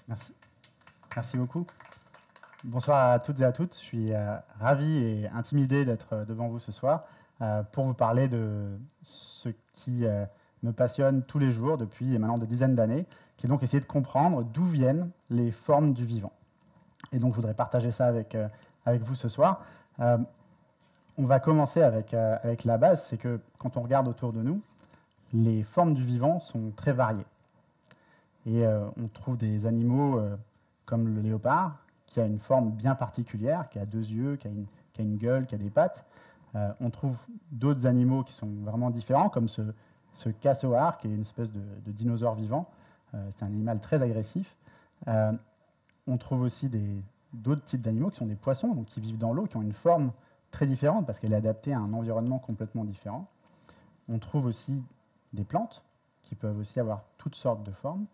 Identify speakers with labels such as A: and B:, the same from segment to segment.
A: Merci. Merci beaucoup. Bonsoir à toutes et à tous. Je suis ravi et intimidé d'être devant vous ce soir pour vous parler de ce qui me passionne tous les jours depuis maintenant des dizaines d'années, qui est donc essayer de comprendre d'où viennent les formes du vivant. Et donc je voudrais partager ça avec vous ce soir. On va commencer avec la base, c'est que quand on regarde autour de nous, les formes du vivant sont très variées. Et on trouve des animaux comme le léopard, qui a une forme bien particulière, qui a 2 yeux, qui a une gueule, qui a des pattes. On trouve d'autres animaux qui sont vraiment différents, comme ce casoar, qui est une espèce de dinosaure vivant. C'est un animal très agressif. On trouve aussi d'autres types d'animaux qui sont des poissons, donc qui vivent dans l'eau, qui ont une forme très différente parce qu'elle est adaptée à un environnement complètement différent. On trouve aussi des plantes qui peuvent aussi avoir toutes sortes de formes.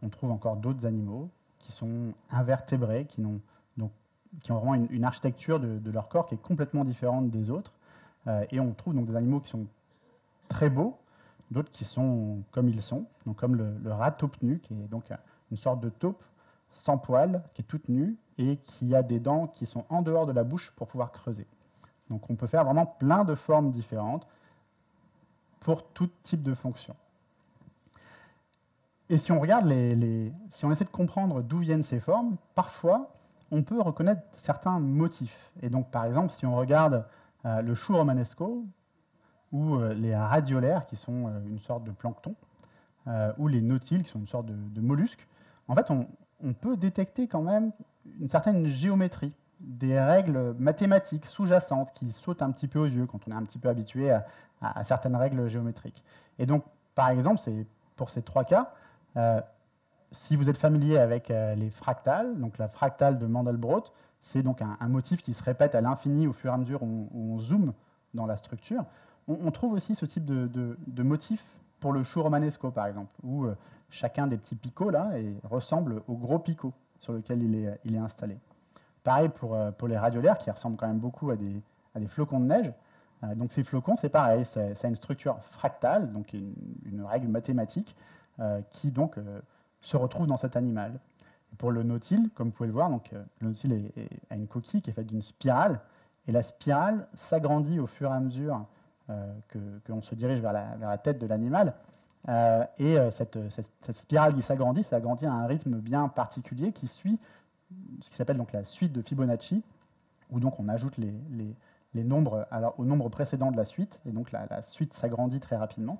A: On trouve encore d'autres animaux qui sont invertébrés, qui ont vraiment une architecture de leur corps qui est complètement différente des autres. Et on trouve donc des animaux qui sont très beaux, d'autres qui sont comme ils sont, donc comme le rat taupe nu, qui est donc une sorte de taupe sans poils, qui est toute nue et qui a des dents qui sont en dehors de la bouche pour pouvoir creuser. Donc on peut faire vraiment plein de formes différentes pour tout type de fonction. Et si on regarde si on essaie de comprendre d'où viennent ces formes, parfois on peut reconnaître certains motifs. Et donc par exemple, si on regarde le chou romanesco ou les radiolaires, qui sont une sorte de plancton, ou les nautiles, qui sont une sorte de mollusques, en fait on peut détecter quand même une certaine géométrie, des règles mathématiques sous-jacentes qui sautent un petit peu aux yeux quand on est un petit peu habitué à certaines règles géométriques. Et donc par exemple, pour ces 3 cas, si vous êtes familier avec les fractales, donc la fractale de Mandelbrot, c'est donc un motif qui se répète à l'infini au fur et à mesure où on zoome dans la structure. On trouve aussi ce type de motif pour le chou romanesco, par exemple, où chacun des petits picots là ressemble au gros picot sur lequel il est installé. Pareil pour les radiolaires, qui ressemblent quand même beaucoup à des flocons de neige. Donc ces flocons, c'est pareil, ça a une structure fractale, donc une règle mathématique, qui donc se retrouve dans cet animal. Et pour le nautile, comme vous pouvez le voir, donc, le nautile a une coquille qui est faite d'une spirale, et la spirale s'agrandit au fur et à mesure qu'on se dirige vers la tête de l'animal. Et cette spirale qui s'agrandit à un rythme bien particulier qui suit ce qui s'appelle donc la suite de Fibonacci, où donc on ajoute les nombres au nombre précédent de la suite, et donc la suite s'agrandit très rapidement.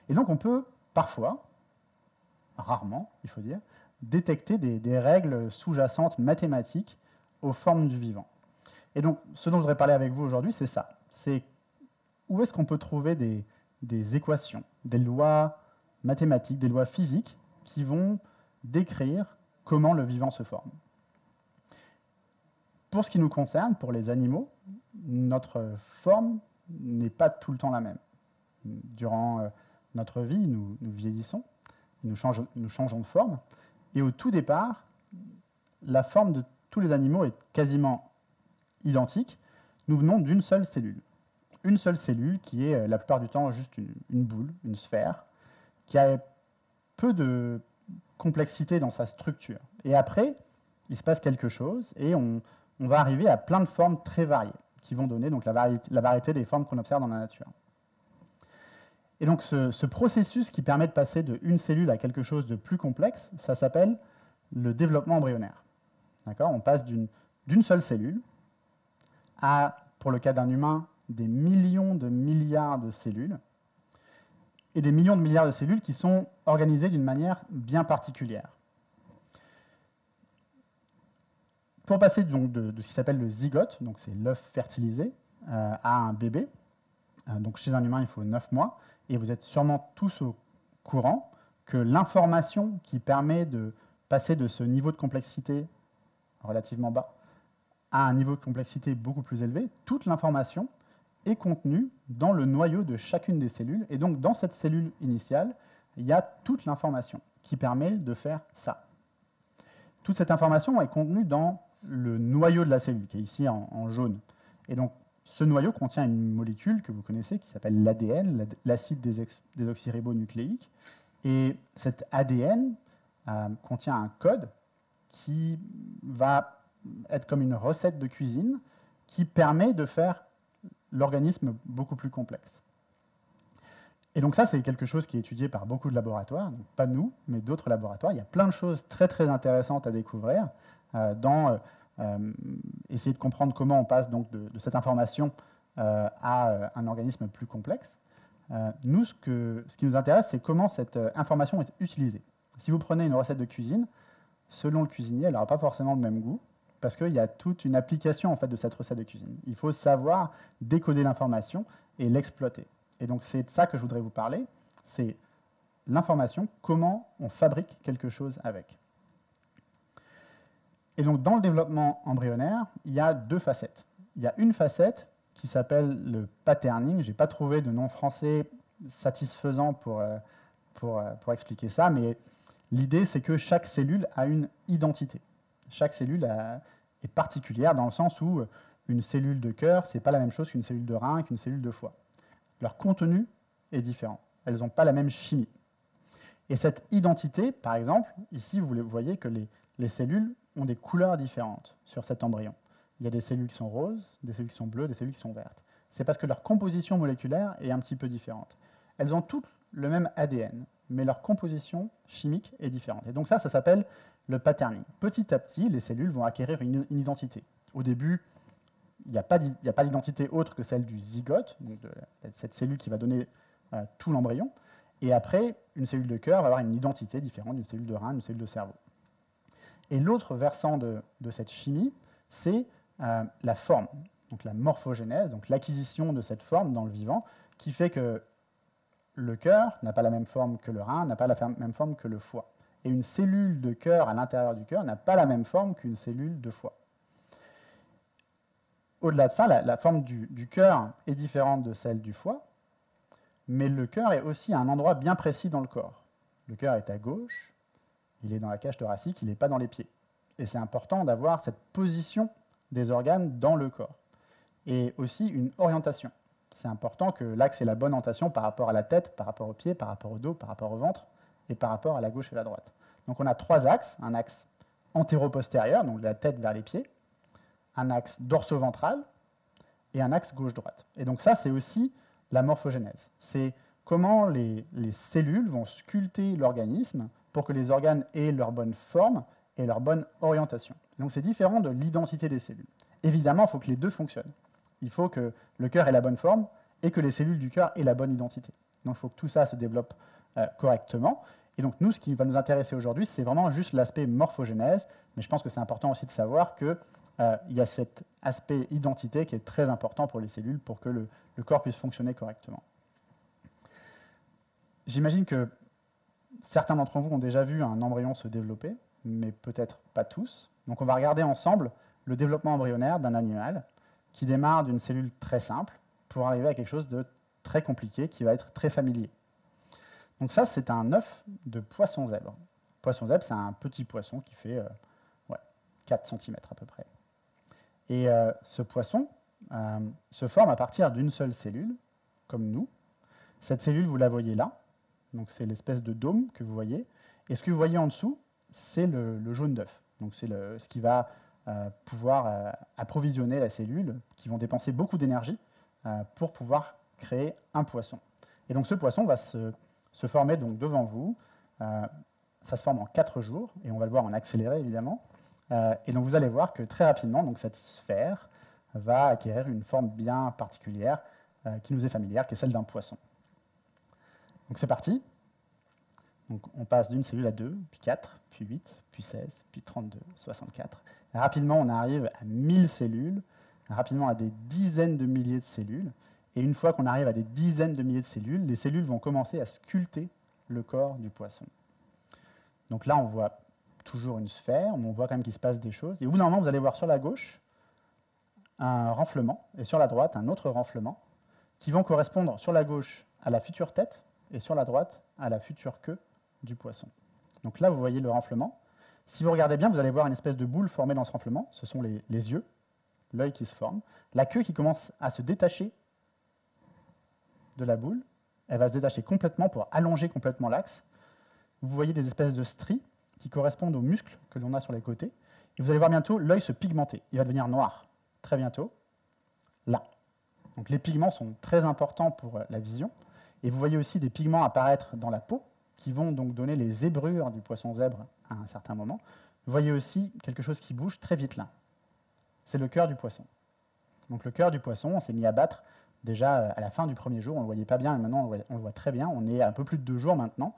A: Et donc on peut parfois, rarement, il faut dire, détecter des règles sous-jacentes mathématiques aux formes du vivant. Et donc, ce dont je voudrais parler avec vous aujourd'hui, c'est ça. C'est où est-ce qu'on peut trouver des équations, des lois mathématiques, des lois physiques qui vont décrire comment le vivant se forme. Pour ce qui nous concerne, pour les animaux, notre forme n'est pas tout le temps la même. Durant notre vie, nous vieillissons, nous changeons de forme. Et au tout départ, la forme de tous les animaux est quasiment identique. Nous venons d'une seule cellule. Une seule cellule qui est la plupart du temps juste une boule, une sphère, qui a peu de complexité dans sa structure. Et après, il se passe quelque chose et on va arriver à plein de formes très variées qui vont donner donc la variété des formes qu'on observe dans la nature. Et donc ce processus qui permet de passer d'une cellule à quelque chose de plus complexe, ça s'appelle le développement embryonnaire. On passe d'une seule cellule à, pour le cas d'un humain, des millions de milliards de cellules, et des millions de milliards de cellules qui sont organisées d'une manière bien particulière. Pour passer donc de ce qui s'appelle le zygote, donc c'est l'œuf fertilisé, à un bébé, donc chez un humain il faut 9 mois, et vous êtes sûrement tous au courant que l'information qui permet de passer de ce niveau de complexité relativement bas à un niveau de complexité beaucoup plus élevé, toute l'information est contenue dans le noyau de chacune des cellules. Et donc, dans cette cellule initiale, il y a toute l'information qui permet de faire ça. Toute cette information est contenue dans le noyau de la cellule, qui est ici en jaune. Et donc, ce noyau contient une molécule que vous connaissez, qui s'appelle l'ADN, l'acide désoxyribonucléique. Et cet ADN contient un code qui va être comme une recette de cuisine qui permet de faire l'organisme beaucoup plus complexe. Et donc ça, c'est quelque chose qui est étudié par beaucoup de laboratoires, donc pas nous, mais d'autres laboratoires. Il y a plein de choses très très intéressantes à découvrir dans essayer de comprendre comment on passe donc de cette information à un organisme plus complexe. Nous, ce qui nous intéresse, c'est comment cette information est utilisée. Si vous prenez une recette de cuisine, selon le cuisinier, elle n'aura pas forcément le même goût, parce qu'il y a toute une application en fait, de cette recette de cuisine. Il faut savoir décoder l'information et l'exploiter. Et donc c'est de ça que je voudrais vous parler, c'est l'information, comment on fabrique quelque chose avec. Et donc dans le développement embryonnaire, il y a deux facettes. Il y a une facette qui s'appelle le patterning. Je n'ai pas trouvé de nom français satisfaisant pour expliquer ça, mais l'idée c'est que chaque cellule a une identité. Chaque cellule est particulière dans le sens où une cellule de cœur, ce n'est pas la même chose qu'une cellule de rein, qu'une cellule de foie. Leur contenu est différent. Elles n'ont pas la même chimie. Et cette identité, par exemple, ici, vous voyez que les cellules ont des couleurs différentes sur cet embryon. Il y a des cellules qui sont roses, des cellules qui sont bleues, des cellules qui sont vertes. C'est parce que leur composition moléculaire est un petit peu différente. Elles ont toutes le même ADN, mais leur composition chimique est différente. Et donc ça s'appelle le patterning. Petit à petit, les cellules vont acquérir une identité. Au début, il n'y a pas d'identité autre que celle du zygote, donc de cette cellule qui va donner tout l'embryon. Et après, une cellule de cœur va avoir une identité différente d'une cellule de rein, d'une cellule de cerveau. Et l'autre versant de cette chimie, c'est la forme, donc la morphogénèse, donc l'acquisition de cette forme dans le vivant, qui fait que le cœur n'a pas la même forme que le rein, n'a pas la même forme que le foie. Et une cellule de cœur à l'intérieur du cœur n'a pas la même forme qu'une cellule de foie. Au-delà de ça, la forme du cœur est différente de celle du foie, mais le cœur est aussi à un endroit bien précis dans le corps. Le cœur est à gauche, il est dans la cage thoracique, il n'est pas dans les pieds. Et c'est important d'avoir cette position des organes dans le corps. Et aussi une orientation. C'est important que l'axe ait la bonne orientation par rapport à la tête, par rapport aux pieds, par rapport au dos, par rapport au ventre, et par rapport à la gauche et la droite. Donc on a trois axes, un axe antéro-postérieur, donc de la tête vers les pieds, un axe dorso-ventral et un axe gauche-droite. Et donc ça, c'est aussi la morphogénèse. C'est comment les cellules vont sculpter l'organisme pour que les organes aient leur bonne forme et leur bonne orientation. Donc c'est différent de l'identité des cellules. Évidemment, il faut que les deux fonctionnent. Il faut que le cœur ait la bonne forme et que les cellules du cœur aient la bonne identité. Donc il faut que tout ça se développe correctement. Et donc nous, ce qui va nous intéresser aujourd'hui, c'est vraiment juste l'aspect morphogénèse, mais je pense que c'est important aussi de savoir qu'il y a cet aspect identité qui est très important pour les cellules pour que le corps puisse fonctionner correctement. J'imagine que certains d'entre vous ont déjà vu un embryon se développer, mais peut-être pas tous. Donc on va regarder ensemble le développement embryonnaire d'un animal qui démarre d'une cellule très simple pour arriver à quelque chose de très compliqué qui va être très familier. Donc ça, c'est un œuf de poisson zèbre. Poisson zèbre, c'est un petit poisson qui fait 4 cm à peu près. Et ce poisson se forme à partir d'une seule cellule, comme nous. Cette cellule, vous la voyez là. Donc c'est l'espèce de dôme que vous voyez. Et ce que vous voyez en dessous, c'est le jaune d'œuf. Donc c'est ce qui va pouvoir approvisionner la cellule, qui vont dépenser beaucoup d'énergie pour pouvoir créer un poisson. Et donc ce poisson va se former donc devant vous. Ça se forme en 4 jours, et on va le voir en accéléré évidemment. Et donc vous allez voir que très rapidement, donc, cette sphère va acquérir une forme bien particulière qui nous est familière, qui est celle d'un poisson. Donc c'est parti. Donc, on passe d'une cellule à 2, puis 4, puis 8, puis 16, puis 32, 64. Et rapidement, on arrive à 1000 cellules, rapidement à des dizaines de milliers de cellules. Et une fois qu'on arrive à des dizaines de milliers de cellules, les cellules vont commencer à sculpter le corps du poisson. Donc là, on voit toujours une sphère, mais on voit quand même qu'il se passe des choses. Et au bout d'un moment, vous allez voir sur la gauche un renflement, et sur la droite, un autre renflement, qui vont correspondre sur la gauche à la future tête, et sur la droite à la future queue du poisson. Donc là, vous voyez le renflement. Si vous regardez bien, vous allez voir une espèce de boule formée dans ce renflement. Ce sont les yeux, l'œil qui se forme. La queue qui commence à se détacher de la boule. Elle va se détacher complètement pour allonger complètement l'axe. Vous voyez des espèces de stries qui correspondent aux muscles que l'on a sur les côtés. Et vous allez voir bientôt l'œil se pigmenter. Il va devenir noir très bientôt, là. Donc les pigments sont très importants pour la vision. Et vous voyez aussi des pigments apparaître dans la peau qui vont donc donner les zébrures du poisson zèbre à un certain moment. Vous voyez aussi quelque chose qui bouge très vite là. C'est le cœur du poisson. Donc le cœur du poisson, on s'est mis à battre déjà à la fin du premier jour. On ne le voyait pas bien, mais maintenant on le voit très bien. On est à un peu plus de 2 jours maintenant.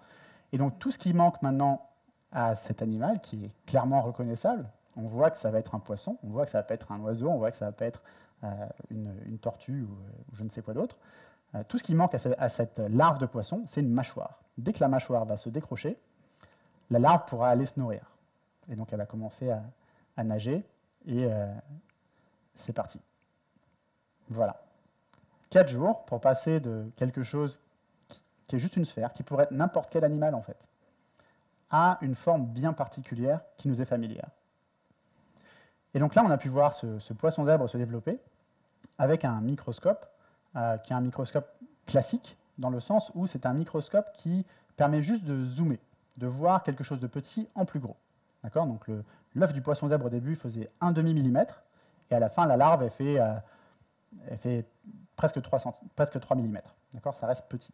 A: Et donc tout ce qui manque maintenant à cet animal, qui est clairement reconnaissable, on voit que ça va être un poisson, on voit que ça va pas être un oiseau, on voit que ça va pas être une tortue ou je ne sais quoi d'autre. Tout ce qui manque à cette larve de poisson, c'est une mâchoire. Dès que la mâchoire va se décrocher, la larve pourra aller se nourrir. Et donc elle va commencer à nager et c'est parti. Voilà. 4 jours pour passer de quelque chose qui est juste une sphère, qui pourrait être n'importe quel animal en fait, à une forme bien particulière qui nous est familière. Et donc là, on a pu voir ce poisson zèbre se développer avec un microscope, qui est un microscope classique, dans le sens où c'est un microscope qui permet juste de zoomer, de voir quelque chose de petit en plus gros. D'accord ? Donc l'œuf du poisson zèbre au début faisait 1/2 millimètre, et à la fin, la larve, elle fait presque 3 millimètres. D'accord ? Ça reste petit.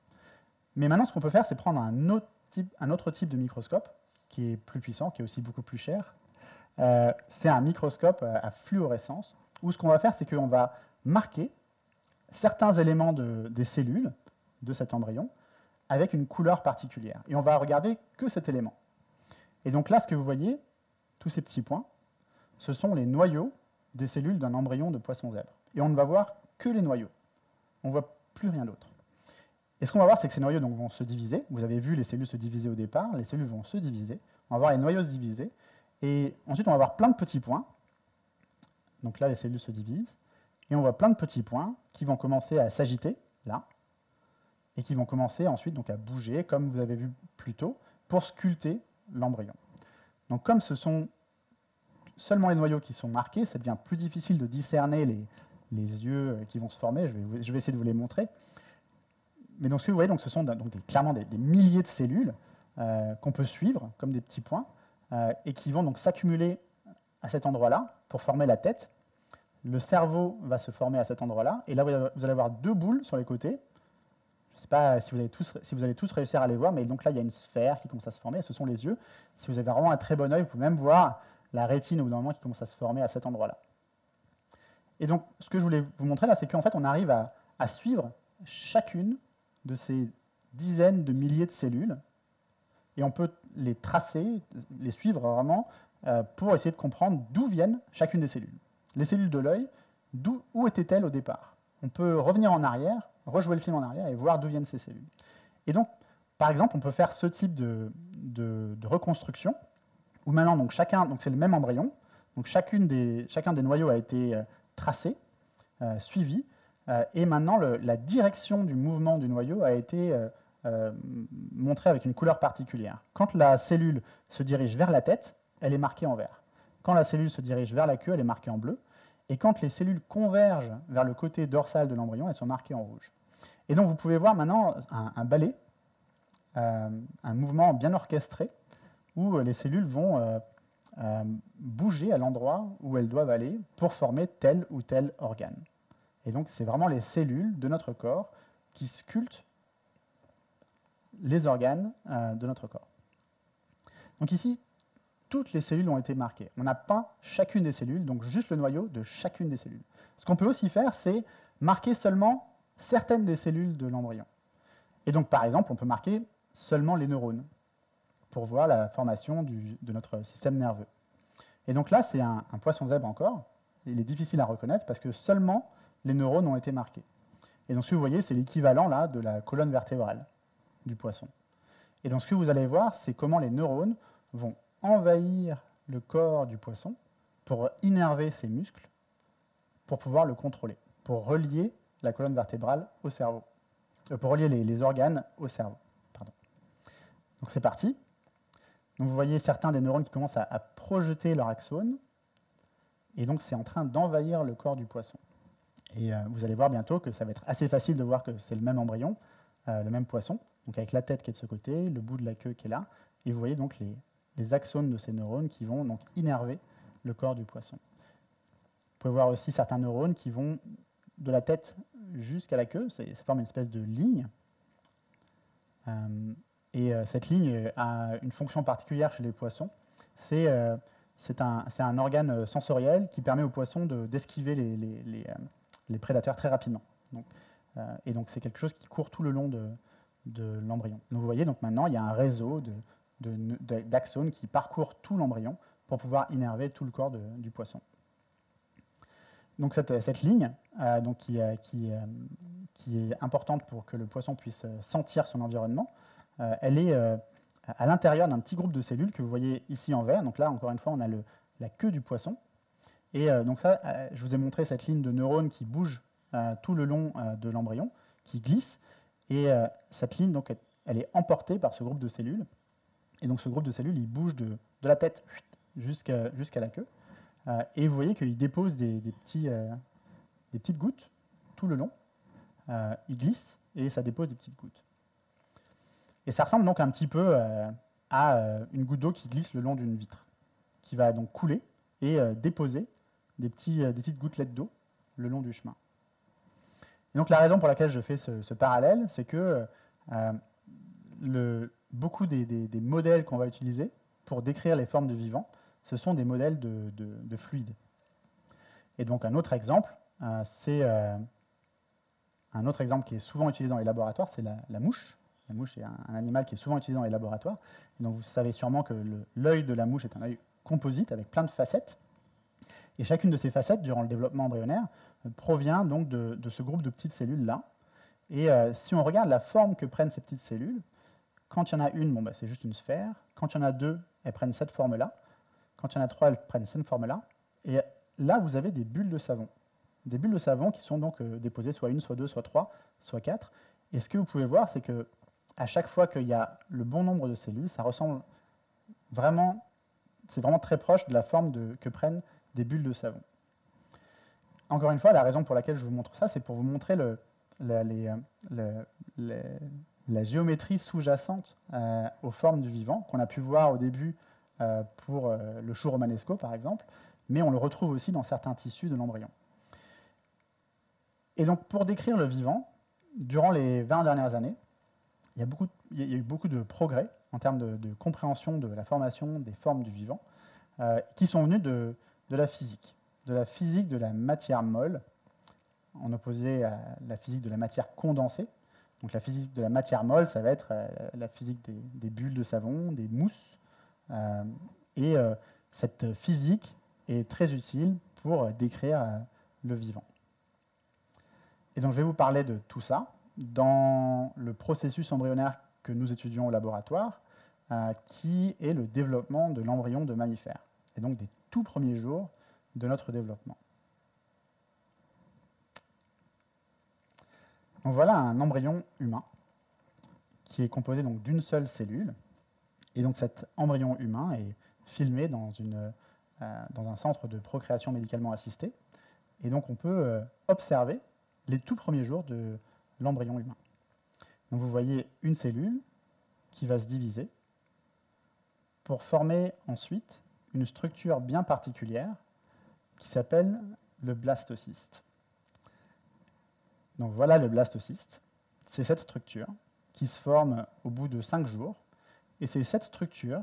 A: Mais maintenant, ce qu'on peut faire, c'est prendre un autre type de microscope, qui est plus puissant, qui est aussi beaucoup plus cher. C'est un microscope à fluorescence, où ce qu'on va faire, c'est qu'on va marquer certains éléments des cellules de cet embryon avec une couleur particulière. Et on va regarder que cet élément. Et donc là, ce que vous voyez, tous ces petits points, ce sont les noyaux des cellules d'un embryon de poisson zèbre. Et on ne va voir que les noyaux. On ne voit plus rien d'autre. Et ce qu'on va voir, c'est que ces noyaux donc, vont se diviser. Vous avez vu les cellules se diviser au départ. Les cellules vont se diviser. On va voir les noyaux se diviser. Et ensuite, on va voir plein de petits points. Donc là, les cellules se divisent. Et on voit plein de petits points qui vont commencer à s'agiter, là, et qui vont commencer ensuite donc, à bouger, comme vous avez vu plus tôt, pour sculpter l'embryon. Donc comme ce sont seulement les noyaux qui sont marqués, ça devient plus difficile de discerner les yeux qui vont se former. Je vais essayer de vous les montrer. Mais donc ce que vous voyez, donc, ce sont clairement des milliers de cellules qu'on peut suivre comme des petits points et qui vont donc s'accumuler à cet endroit-là pour former la tête. Le cerveau va se former à cet endroit-là. Et là, vous allez avoir 2 boules sur les côtés. Je ne sais pas si vous allez tous réussir à les voir, mais donc là, il y a une sphère qui commence à se former. Ce sont les yeux. Si vous avez vraiment un très bon œil, vous pouvez même voir la rétine au bout d'un moment qui commence à se former à cet endroit-là. Et donc, ce que je voulais vous montrer là, c'est qu'en fait, on arrive à suivre chacune de ces dizaines de milliers de cellules. Et on peut les tracer, les suivre vraiment, pour essayer de comprendre d'où viennent chacune des cellules. Les cellules de l'œil, où étaient-elles au départ? On peut revenir en arrière, rejouer le film en arrière et voir d'où viennent ces cellules. Et donc, par exemple, on peut faire ce type de reconstruction, où maintenant, donc c'est le même embryon, donc chacun des noyaux a été tracé, suivi, et maintenant la direction du mouvement du noyau a été montrée avec une couleur particulière. Quand la cellule se dirige vers la tête, elle est marquée en vert. Quand la cellule se dirige vers la queue, elle est marquée en bleu. Et quand les cellules convergent vers le côté dorsal de l'embryon, elles sont marquées en rouge. Et donc vous pouvez voir maintenant un ballet, un mouvement bien orchestré, où les cellules vont bouger à l'endroit où elles doivent aller pour former tel ou tel organe. Et donc c'est vraiment les cellules de notre corps qui sculptent les organes de notre corps. Donc ici, toutes les cellules ont été marquées. On n'a pas chacune des cellules, donc juste le noyau de chacune des cellules. Ce qu'on peut aussi faire, c'est marquer seulement certaines des cellules de l'embryon. Et donc, par exemple, on peut marquer seulement les neurones pour voir la formation de notre système nerveux. Et donc là, c'est un poisson zèbre encore. Il est difficile à reconnaître parce que seulement les neurones ont été marqués. Et donc, ce que vous voyez, c'est l'équivalent là de la colonne vertébrale du poisson. Et donc, ce que vous allez voir, c'est comment les neurones vont envahir le corps du poisson pour innerver ses muscles, pour pouvoir le contrôler, pour relier la colonne vertébrale au cerveau, pour relier les organes au cerveau. Pardon. Donc c'est parti. Donc vous voyez certains des neurones qui commencent à projeter leur axone, et donc c'est en train d'envahir le corps du poisson. Et vous allez voir bientôt que ça va être assez facile de voir que c'est le même embryon, le même poisson, donc avec la tête qui est de ce côté, le bout de la queue qui est là, et vous voyez donc les axones de ces neurones qui vont donc innerver le corps du poisson. Vous pouvez voir aussi certains neurones qui vont de la tête jusqu'à la queue, ça forme une espèce de ligne. Cette ligne a une fonction particulière chez les poissons. C'est un organe sensoriel qui permet aux poissons d'esquiver les prédateurs très rapidement. Donc c'est quelque chose qui court tout le long de l'embryon. Donc vous voyez, donc maintenant il y a un réseau d'axones qui parcourt tout l'embryon pour pouvoir innerver tout le corps du poisson. Donc cette ligne, qui est importante pour que le poisson puisse sentir son environnement, elle est à l'intérieur d'un petit groupe de cellules que vous voyez ici en vert. Donc là, encore une fois, on a la queue du poisson. Et donc ça, je vous ai montré cette ligne de neurones qui bouge tout le long de l'embryon, qui glisse. Et cette ligne, donc, elle est emportée par ce groupe de cellules. Et donc ce groupe de cellules, il bouge de la tête jusqu'à la queue. Et vous voyez qu'il dépose des petites gouttes tout le long. Il glisse et ça dépose des petites gouttes. Et ça ressemble donc un petit peu à une goutte d'eau qui glisse le long d'une vitre, qui va donc couler et déposer des petites gouttelettes d'eau le long du chemin. Et donc la raison pour laquelle je fais ce parallèle, c'est que beaucoup des modèles qu'on va utiliser pour décrire les formes de vivants, ce sont des modèles de fluides. Et donc un autre exemple, c'est un autre exemple qui est souvent utilisé dans les laboratoires, c'est la mouche. La mouche est un animal qui est souvent utilisé dans les laboratoires. Et donc vous savez sûrement que l'œil de la mouche est un œil composite avec plein de facettes. Et chacune de ces facettes, durant le développement embryonnaire, provient donc de ce groupe de petites cellules-là. Et si on regarde la forme que prennent ces petites cellules, quand il y en a une, c'est juste une sphère. Quand il y en a deux, elles prennent cette forme-là. Quand il y en a trois, elles prennent cette forme-là. Et là, vous avez des bulles de savon. Des bulles de savon qui sont donc déposées soit une, soit deux, soit trois, soit quatre. Et ce que vous pouvez voir, c'est que à chaque fois qu'il y a le bon nombre de cellules, ça ressemble vraiment, c'est vraiment très proche de la forme que prennent des bulles de savon. Encore une fois, la raison pour laquelle je vous montre ça, c'est pour vous montrer la géométrie sous-jacente aux formes du vivant, qu'on a pu voir au début pour le chou romanesco, par exemple, mais on le retrouve aussi dans certains tissus de l'embryon. Et donc, pour décrire le vivant, durant les 20 dernières années, il y a eu beaucoup de progrès en termes de compréhension de la formation des formes du vivant, qui sont venus de la physique de la matière molle, en opposé à la physique de la matière condensée. Donc la physique de la matière molle, ça va être la physique des bulles de savon, des mousses. Et cette physique est très utile pour décrire le vivant. Et donc je vais vous parler de tout ça dans le processus embryonnaire que nous étudions au laboratoire, qui est le développement de l'embryon de mammifère, et donc des tout premiers jours de notre développement. Donc voilà un embryon humain qui est composé donc d'une seule cellule. Et donc cet embryon humain est filmé dans un centre de procréation médicalement assistée. Et donc on peut observer les tout premiers jours de l'embryon humain. Donc vous voyez une cellule qui va se diviser pour former ensuite une structure bien particulière qui s'appelle le blastocyste. Donc voilà le blastocyste. C'est cette structure qui se forme au bout de 5 jours. Et c'est cette structure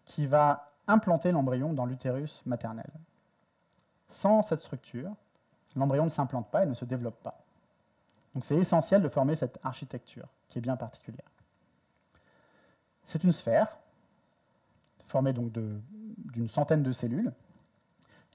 A: qui va implanter l'embryon dans l'utérus maternel. Sans cette structure, l'embryon ne s'implante pas et ne se développe pas. Donc c'est essentiel de former cette architecture qui est bien particulière. C'est une sphère formée donc d'une centaine de cellules.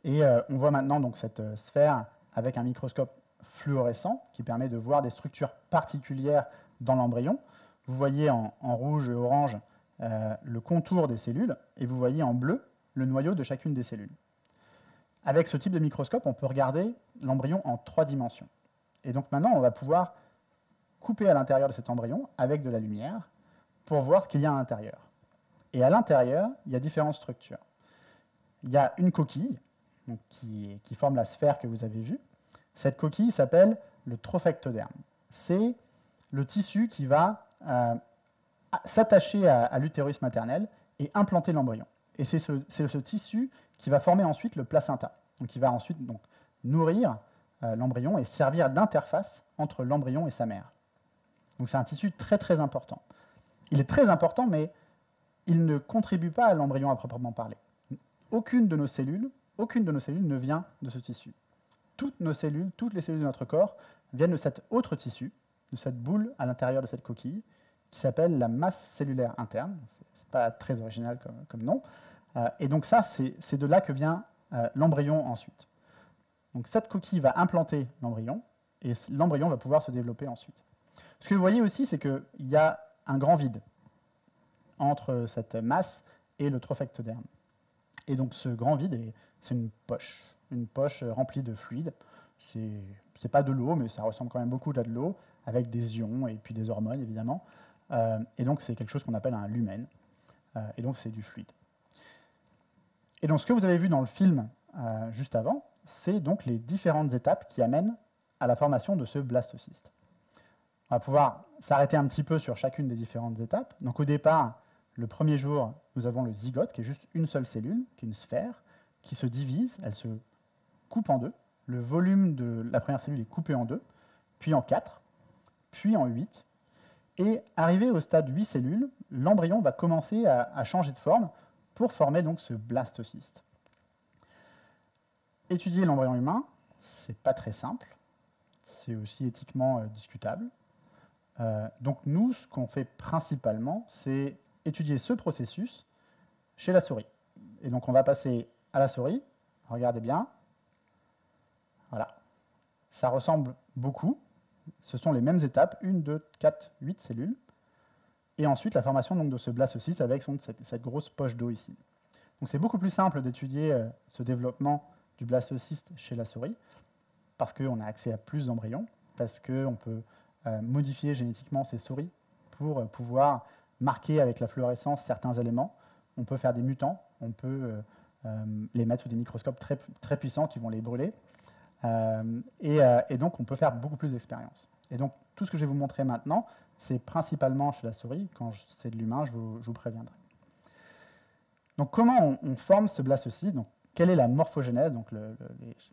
A: Et on voit maintenant donc cette sphère avec un microscope fluorescent qui permet de voir des structures particulières dans l'embryon. Vous voyez en rouge et orange le contour des cellules et vous voyez en bleu le noyau de chacune des cellules. Avec ce type de microscope, on peut regarder l'embryon en 3 dimensions. Et donc maintenant, on va pouvoir couper à l'intérieur de cet embryon avec de la lumière pour voir ce qu'il y a à l'intérieur. Et à l'intérieur, il y a différentes structures. Il y a une coquille donc, qui forme la sphère que vous avez vue. Cette coquille s'appelle le trophectoderme. C'est le tissu qui va s'attacher à l'utérus maternel et implanter l'embryon. et c'est ce tissu qui va former ensuite le placenta, donc qui va ensuite donc, nourrir l'embryon et servir d'interface entre l'embryon et sa mère. Donc c'est un tissu très très important. Il est très important, mais il ne contribue pas à l'embryon à proprement parler. Aucune de nos cellules ne vient de ce tissu. Toutes les cellules de notre corps viennent de cet autre tissu, de cette boule à l'intérieur de cette coquille, qui s'appelle la masse cellulaire interne. Ce n'est pas très original comme nom. Et donc ça, c'est de là que vient l'embryon ensuite. Donc cette coquille va implanter l'embryon, et l'embryon va pouvoir se développer ensuite. Ce que vous voyez aussi, c'est qu'il y a un grand vide entre cette masse et le trophectoderme. Et donc ce grand vide, c'est une poche remplie de fluide. C'est pas de l'eau, mais ça ressemble quand même beaucoup à de l'eau, avec des ions et puis des hormones, évidemment. Et donc c'est quelque chose qu'on appelle un lumen. Et donc c'est du fluide. Et donc ce que vous avez vu dans le film juste avant, c'est donc les différentes étapes qui amènent à la formation de ce blastocyste. On va pouvoir s'arrêter un petit peu sur chacune des différentes étapes. Donc au départ, le premier jour, nous avons le zygote, qui est juste une seule cellule, qui est une sphère, qui se divise, elle se coupe en deux. Le volume de la première cellule est coupé en deux, puis en 4, puis en 8. Et arrivé au stade 8 cellules, l'embryon va commencer à changer de forme pour former donc ce blastocyste. Étudier l'embryon humain, c'est pas très simple, c'est aussi éthiquement discutable. Donc nous, ce qu'on fait principalement, c'est étudier ce processus chez la souris. Et donc on va passer à la souris, regardez bien, voilà, ça ressemble beaucoup, ce sont les mêmes étapes, 1, 2, 4, 8 cellules, et ensuite la formation donc, de ce blastocyste avec cette grosse poche d'eau ici. Donc c'est beaucoup plus simple d'étudier ce développement du blastocyste chez la souris, parce qu'on a accès à plus d'embryons, parce qu'on peut modifier génétiquement ces souris pour pouvoir marquer avec la fluorescence certains éléments. On peut faire des mutants, on peut les mettre sous des microscopes très, très puissants qui vont les brûler. Et donc, on peut faire beaucoup plus d'expériences. Et donc, tout ce que je vais vous montrer maintenant, c'est principalement chez la souris. Quand c'est de l'humain, je vous préviendrai. Donc, comment on forme ce blastocyste? Donc, quelle est la morphogénèse? Donc,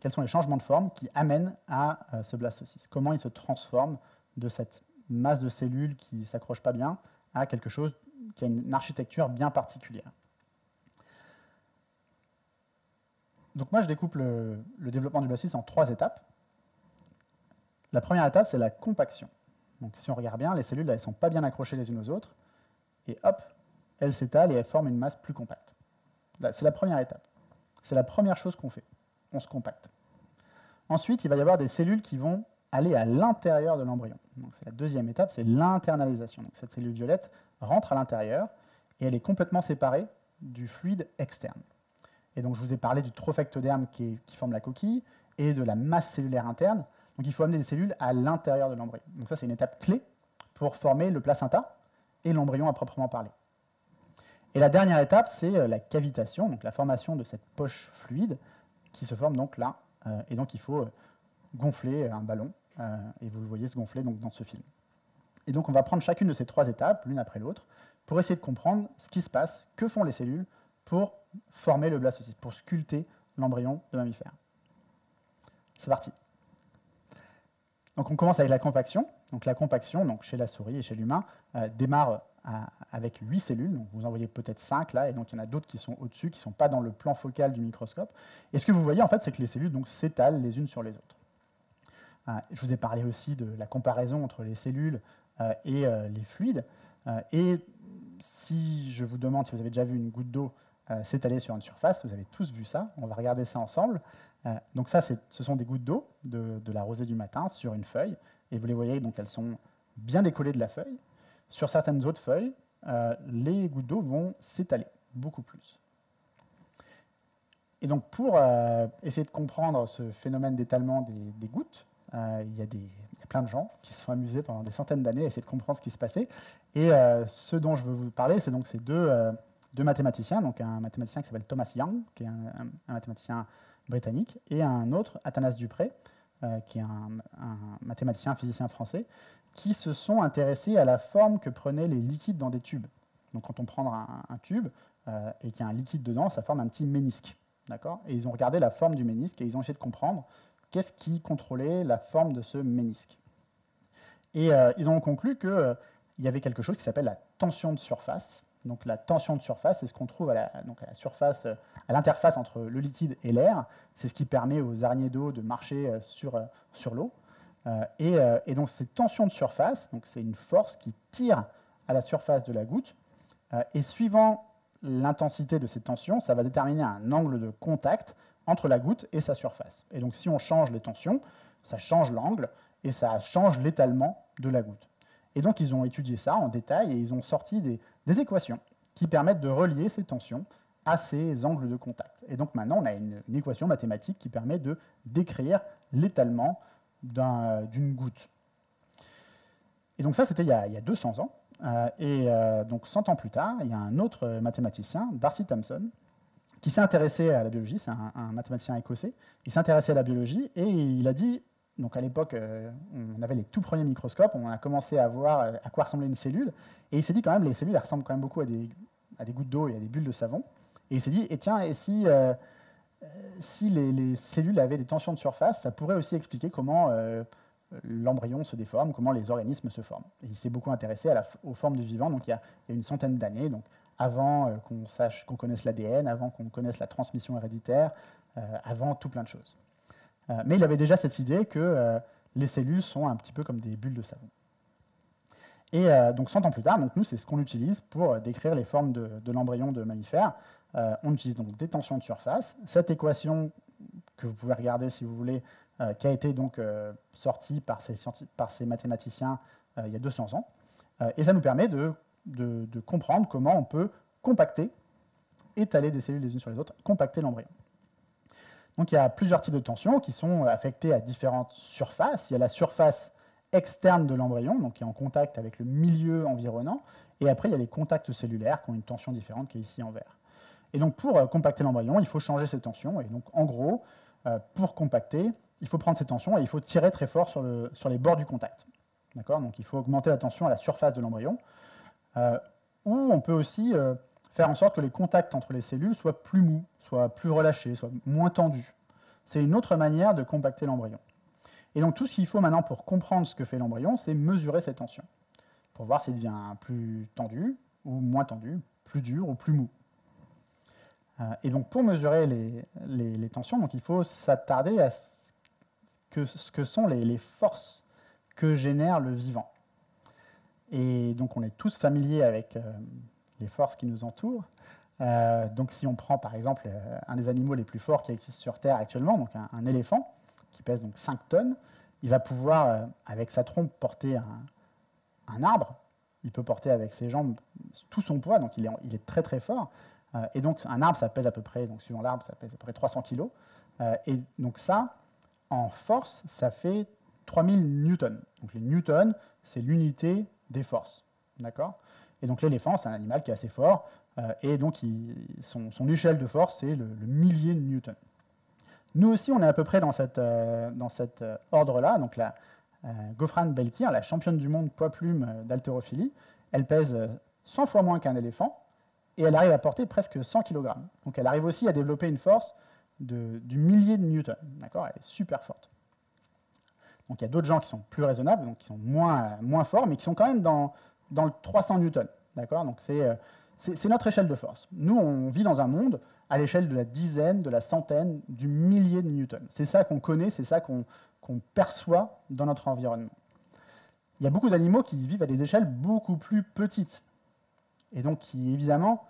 A: quels sont les changements de forme qui amènent à ce blastocyste? Comment il se transforme de cette masse de cellules qui ne s'accroche pas bien à quelque chose qui a une architecture bien particulière? Donc moi, je découpe le développement du blastocyste en 3 étapes. La première étape, c'est la compaction. Donc si on regarde bien, les cellules, elles ne sont pas bien accrochées les unes aux autres. Et hop, elles s'étalent et elles forment une masse plus compacte. C'est la première étape. C'est la première chose qu'on fait. On se compacte. Ensuite, il va y avoir des cellules qui vont aller à l'intérieur de l'embryon. Donc c'est la deuxième étape, c'est l'internalisation. Donc cette cellule violette rentre à l'intérieur et elle est complètement séparée du fluide externe. Et donc, je vous ai parlé du trophectoderme qui forme la coquille et de la masse cellulaire interne. Donc, il faut amener des cellules à l'intérieur de l'embryon. Donc, ça, c'est une étape clé pour former le placenta et l'embryon à proprement parler. Et la dernière étape, c'est la cavitation, donc la formation de cette poche fluide qui se forme donc là. Et donc, il faut gonfler un ballon. Et vous le voyez se gonfler donc, dans ce film. Et donc, on va prendre chacune de ces 3 étapes, l'une après l'autre, pour essayer de comprendre ce qui se passe, que font les cellules pour former le blastocyste, pour sculpter l'embryon de mammifère. C'est parti. Donc on commence avec la compaction. Donc la compaction, donc chez la souris et chez l'humain, démarre avec 8 cellules. Donc vous en voyez peut-être 5 là, et donc il y en a d'autres qui sont au-dessus, qui ne sont pas dans le plan focal du microscope. Et ce que vous voyez, en fait, c'est que les cellules s'étalent les unes sur les autres. Je vous ai parlé aussi de la comparaison entre les cellules et les fluides. Et si je vous demande si vous avez déjà vu une goutte d'eau s'étaler sur une surface, vous avez tous vu ça, on va regarder ça ensemble. Donc ça, ce sont des gouttes d'eau de la rosée du matin sur une feuille, et vous les voyez, donc elles sont bien décollées de la feuille. Sur certaines autres feuilles, les gouttes d'eau vont s'étaler beaucoup plus. Et donc pour essayer de comprendre ce phénomène d'étalement des gouttes, il y a plein de gens qui se sont amusés pendant des centaines d'années à essayer de comprendre ce qui se passait. Et ce dont je veux vous parler, c'est donc ces deux mathématiciens, donc un mathématicien qui s'appelle Thomas Young, qui est un mathématicien britannique, et un autre, Athanas Dupré, qui est un mathématicien, physicien français, qui se sont intéressés à la forme que prenaient les liquides dans des tubes. Donc quand on prend un tube, et qu'il y a un liquide dedans, ça forme un petit ménisque. Et ils ont regardé la forme du ménisque et ils ont essayé de comprendre qu'est-ce qui contrôlait la forme de ce ménisque. Et ils ont conclu qu'il y avait quelque chose qui s'appelle la tension de surface. Donc la tension de surface, c'est ce qu'on trouve à la surface, à l'interface entre le liquide et l'air. C'est ce qui permet aux araignées d'eau de marcher sur l'eau. Et donc cette tension de surface, c'est une force qui tire à la surface de la goutte. Et suivant l'intensité de cette tension, ça va déterminer un angle de contact entre la goutte et sa surface. Et donc si on change les tensions, ça change l'angle et ça change l'étalement de la goutte. Et donc ils ont étudié ça en détail et ils ont sorti des équations qui permettent de relier ces tensions à ces angles de contact. Et donc maintenant on a une équation mathématique qui permet de décrire l'étalement d'une goutte. Et donc ça c'était il y a 200 ans. Donc 100 ans plus tard, il y a un autre mathématicien, Darcy Thompson, qui s'est intéressé à la biologie, c'est un mathématicien écossais, il s'est intéressé à la biologie et il a dit, donc à l'époque on avait les tout premiers microscopes, on a commencé à voir à quoi ressemblait une cellule, et il s'est dit quand même, les cellules elles ressemblent quand même beaucoup à des gouttes d'eau et à des bulles de savon, et il s'est dit, et tiens, et si les cellules avaient des tensions de surface, ça pourrait aussi expliquer comment l'embryon se déforme, comment les organismes se forment. Et il s'est beaucoup intéressé aux formes du vivant, donc il y a une centaine d'années, donc avant qu'on connaisse l'ADN, avant qu'on connaisse la transmission héréditaire, avant tout plein de choses. Mais il avait déjà cette idée que les cellules sont un petit peu comme des bulles de savon. Et donc 100 ans plus tard, donc nous, c'est ce qu'on utilise pour décrire les formes de l'embryon de mammifère. On utilise donc des tensions de surface. Cette équation, que vous pouvez regarder si vous voulez, qui a été donc sortie par ces mathématiciens il y a 200 ans. Et ça nous permet de comprendre comment on peut compacter, étaler des cellules les unes sur les autres, compacter l'embryon. Donc il y a plusieurs types de tensions qui sont affectées à différentes surfaces. Il y a la surface externe de l'embryon, donc qui est en contact avec le milieu environnant, et après il y a les contacts cellulaires qui ont une tension différente qui est ici en vert. Et donc pour compacter l'embryon, il faut changer ces tensions, et donc en gros, pour compacter, il faut prendre ces tensions et il faut tirer très fort sur les bords du contact. Donc il faut augmenter la tension à la surface de l'embryon, ou on peut aussi faire en sorte que les contacts entre les cellules soient plus mous, soient plus relâchés, soient moins tendus. C'est une autre manière de compacter l'embryon. Et donc tout ce qu'il faut maintenant pour comprendre ce que fait l'embryon, c'est mesurer ces tensions, pour voir s'il devient plus tendu ou moins tendu, plus dur ou plus mou. Et donc pour mesurer les tensions, donc il faut s'attarder à ce que sont les forces que génère le vivant. Et donc on est tous familiers avec les forces qui nous entourent. Donc si on prend par exemple un des animaux les plus forts qui existent sur Terre actuellement, donc un éléphant, qui pèse donc 5 tonnes, il va pouvoir, avec sa trompe, porter un arbre. Il peut porter avec ses jambes tout son poids, donc il est très très fort. Et donc un arbre, ça pèse à peu près, donc suivant l'arbre, ça pèse à peu près 300 kg. Et donc ça, en force, ça fait 3000 newtons. Donc les newtons, c'est l'unité des forces. D'accord ? Et donc l'éléphant, c'est un animal qui est assez fort, et donc son échelle de force, c'est le millier de newtons. Nous aussi, on est à peu près dans cet ordre-là. Donc la Gofran Belkir, la championne du monde poids-plume d'haltérophilie, elle pèse 100 fois moins qu'un éléphant, et elle arrive à porter presque 100 kg. Donc elle arrive aussi à développer une force du millier de newtons. D'accord ? Elle est super forte. Donc il y a d'autres gens qui sont plus raisonnables, donc qui sont moins forts, mais qui sont quand même dans le 300 newtons. D'accord ? Donc c'est notre échelle de force. Nous, on vit dans un monde à l'échelle de la dizaine, de la centaine, du millier de newtons. C'est ça qu'on connaît, c'est ça qu'on perçoit dans notre environnement. Il y a beaucoup d'animaux qui vivent à des échelles beaucoup plus petites, et donc qui, évidemment,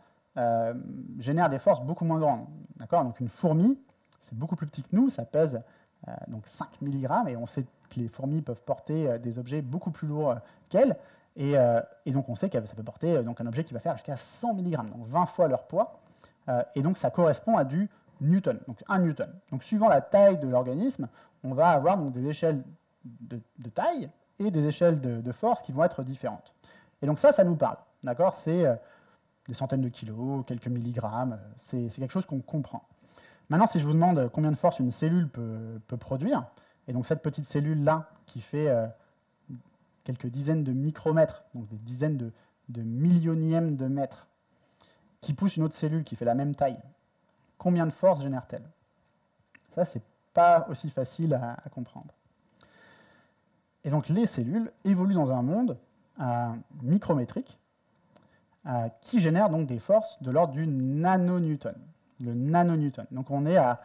A: génèrent des forces beaucoup moins grandes. D'accord ? Donc une fourmi, c'est beaucoup plus petit que nous, ça pèse donc 5 mg, et on sait que les fourmis peuvent porter des objets beaucoup plus lourds qu'elles, et donc on sait que ça peut porter donc un objet qui va faire jusqu'à 100 mg, donc 20 fois leur poids, et donc ça correspond à du newton, donc 1 newton. Donc suivant la taille de l'organisme, on va avoir donc des échelles de taille et des échelles de force qui vont être différentes. Et donc ça nous parle, d'accord ? C'est des centaines de kilos, quelques milligrammes, c'est quelque chose qu'on comprend. Maintenant, si je vous demande combien de force une cellule peut produire, et donc cette petite cellule-là qui fait quelques dizaines de micromètres, donc des dizaines de millionièmes de mètres, qui pousse une autre cellule qui fait la même taille, combien de force génère-t-elle? Ça, c'est pas aussi facile à comprendre. Et donc les cellules évoluent dans un monde micrométrique qui génère donc des forces de l'ordre du nanonewton. Le nanonewton. Donc on est à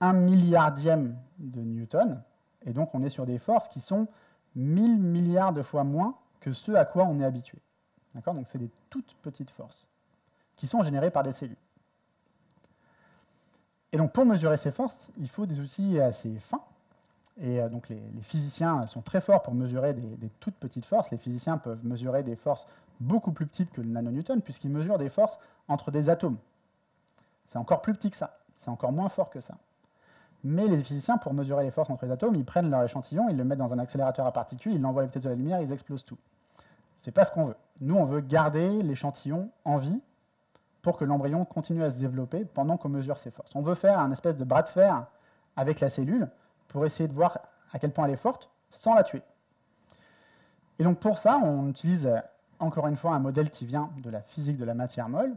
A: 1 milliardième de newton, et donc on est sur des forces qui sont 1000 milliards de fois moins que ce à quoi on est habitué. Donc c'est des toutes petites forces qui sont générées par des cellules. Et donc pour mesurer ces forces, il faut des outils assez fins. Et donc les physiciens sont très forts pour mesurer des toutes petites forces. Les physiciens peuvent mesurer des forces beaucoup plus petites que le nanonewton, puisqu'ils mesurent des forces entre des atomes. C'est encore plus petit que ça, c'est encore moins fort que ça. Mais les physiciens, pour mesurer les forces entre les atomes, ils prennent leur échantillon, ils le mettent dans un accélérateur à particules, ils l'envoient à la vitesse de la lumière, ils explosent tout. C'est pas ce qu'on veut. Nous, on veut garder l'échantillon en vie pour que l'embryon continue à se développer pendant qu'on mesure ses forces. On veut faire un espèce de bras de fer avec la cellule pour essayer de voir à quel point elle est forte sans la tuer. Et donc pour ça, on utilise encore une fois un modèle qui vient de la physique de la matière molle,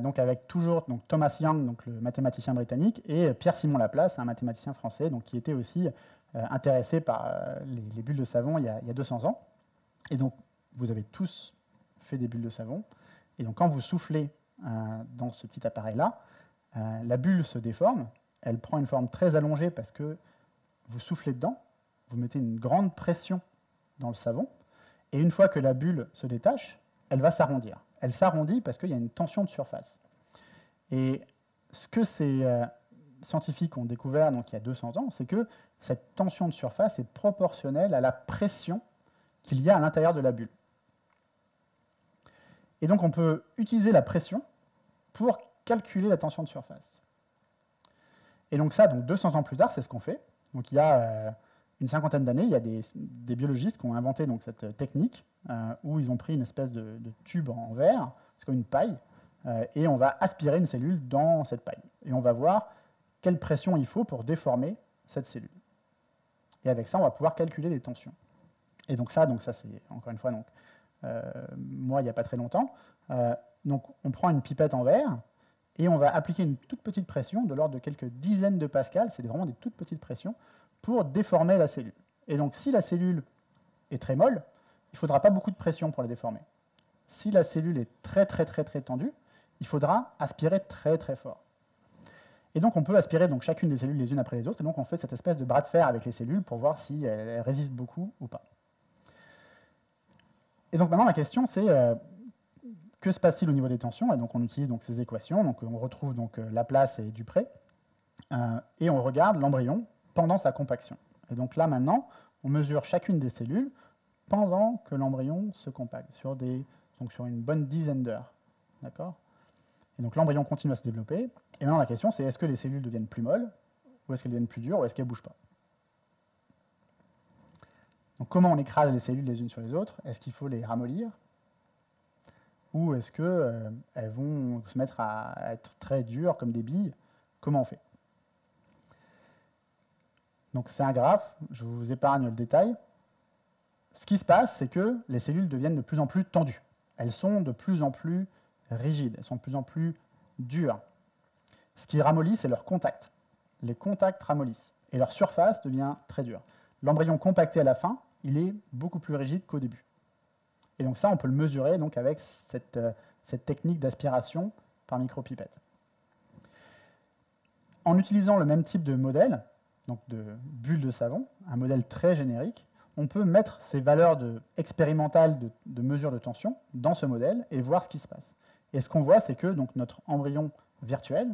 A: donc avec toujours Thomas Young, donc le mathématicien britannique, et Pierre-Simon Laplace, un mathématicien français, donc, qui était aussi intéressé par les bulles de savon il y a 200 ans. Et donc vous avez tous fait des bulles de savon. Et donc quand vous soufflez dans ce petit appareil-là, la bulle se déforme, elle prend une forme très allongée parce que vous soufflez dedans, vous mettez une grande pression dans le savon, et une fois que la bulle se détache, elle va s'arrondir. Elle s'arrondit parce qu'il y a une tension de surface. Et ce que ces scientifiques ont découvert donc, il y a 200 ans, c'est que cette tension de surface est proportionnelle à la pression qu'il y a à l'intérieur de la bulle. Et donc on peut utiliser la pression pour calculer la tension de surface. Et donc ça, 200 ans plus tard, c'est ce qu'on fait. Donc il y a une cinquantaine d'années, il y a des biologistes qui ont inventé donc, cette technique où ils ont pris une espèce de tube en verre, c'est comme une paille, et on va aspirer une cellule dans cette paille. Et on va voir quelle pression il faut pour déformer cette cellule. Et avec ça, on va pouvoir calculer les tensions. Et donc ça c'est encore une fois, moi, il n'y a pas très longtemps. Donc on prend une pipette en verre, et on va appliquer une toute petite pression de l'ordre de quelques dizaines de pascals, c'est vraiment des toutes petites pressions, pour déformer la cellule. Et donc si la cellule est très molle, il ne faudra pas beaucoup de pression pour la déformer. Si la cellule est très tendue, il faudra aspirer très fort. Et donc on peut aspirer donc, chacune des cellules les unes après les autres, et donc on fait cette espèce de bras de fer avec les cellules pour voir si elles résistent beaucoup ou pas. Et donc maintenant la question c'est que se passe-t-il au niveau des tensions? Et donc on utilise donc, ces équations, donc on retrouve donc, Laplace et Dupré, et on regarde l'embryon pendant sa compaction. Et donc là maintenant, on mesure chacune des cellules pendant que l'embryon se compacte, sur une bonne dizaine d'heures. D'accord? Et donc l'embryon continue à se développer, et maintenant la question c'est est-ce que les cellules deviennent plus molles, ou est-ce qu'elles deviennent plus dures, ou est-ce qu'elles ne bougent pas? Donc comment on écrase les cellules les unes sur les autres? Est-ce qu'il faut les ramollir? Ou est-ce qu'elles vont se mettre à être très dures, comme des billes? Comment on fait? Donc c'est un graphe, je vous épargne le détail. Ce qui se passe, c'est que les cellules deviennent de plus en plus tendues. Elles sont de plus en plus rigides, elles sont de plus en plus dures. Ce qui ramollit, c'est leur contact. Les contacts ramollissent, et leur surface devient très dure. L'embryon compacté à la fin, il est beaucoup plus rigide qu'au début. Et donc ça, on peut le mesurer donc, avec cette technique d'aspiration par micropipette. En utilisant le même type de modèle, donc de bulle de savon, un modèle très générique, on peut mettre ces valeurs expérimentales de mesure de tension dans ce modèle et voir ce qui se passe. Et ce qu'on voit, c'est que donc, notre embryon virtuel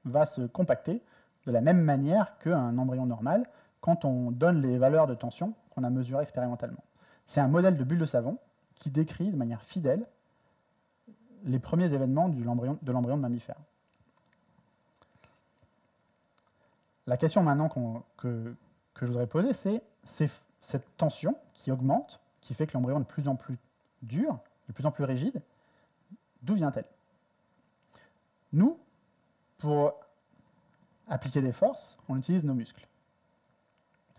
A: va se compacter de la même manière qu'un embryon normal quand on donne les valeurs de tension qu'on a mesurées expérimentalement. C'est un modèle de bulle de savon qui décrit de manière fidèle les premiers événements de l'embryon de mammifère. La question maintenant que je voudrais poser, c'est cette tension qui augmente, qui fait que l'embryon est de plus en plus dur, de plus en plus rigide, d'où vient-elle? Nous, pour appliquer des forces, on utilise nos muscles.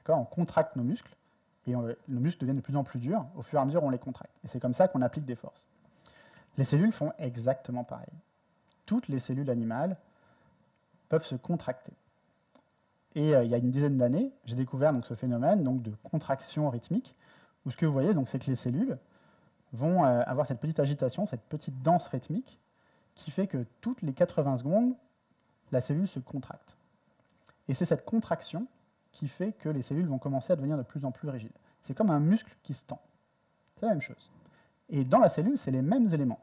A: On contracte nos muscles, et nos muscles deviennent de plus en plus durs au fur et à mesure où on les contracte. Et c'est comme ça qu'on applique des forces. Les cellules font exactement pareil. Toutes les cellules animales peuvent se contracter. Et il y a une dizaine d'années, j'ai découvert donc, ce phénomène donc, de contraction rythmique, où ce que vous voyez, c'est que les cellules vont avoir cette petite agitation, cette petite danse rythmique, qui fait que toutes les 80 secondes, la cellule se contracte. Et c'est cette contraction qui fait que les cellules vont commencer à devenir de plus en plus rigides. C'est comme un muscle qui se tend. C'est la même chose. Et dans la cellule, c'est les mêmes éléments.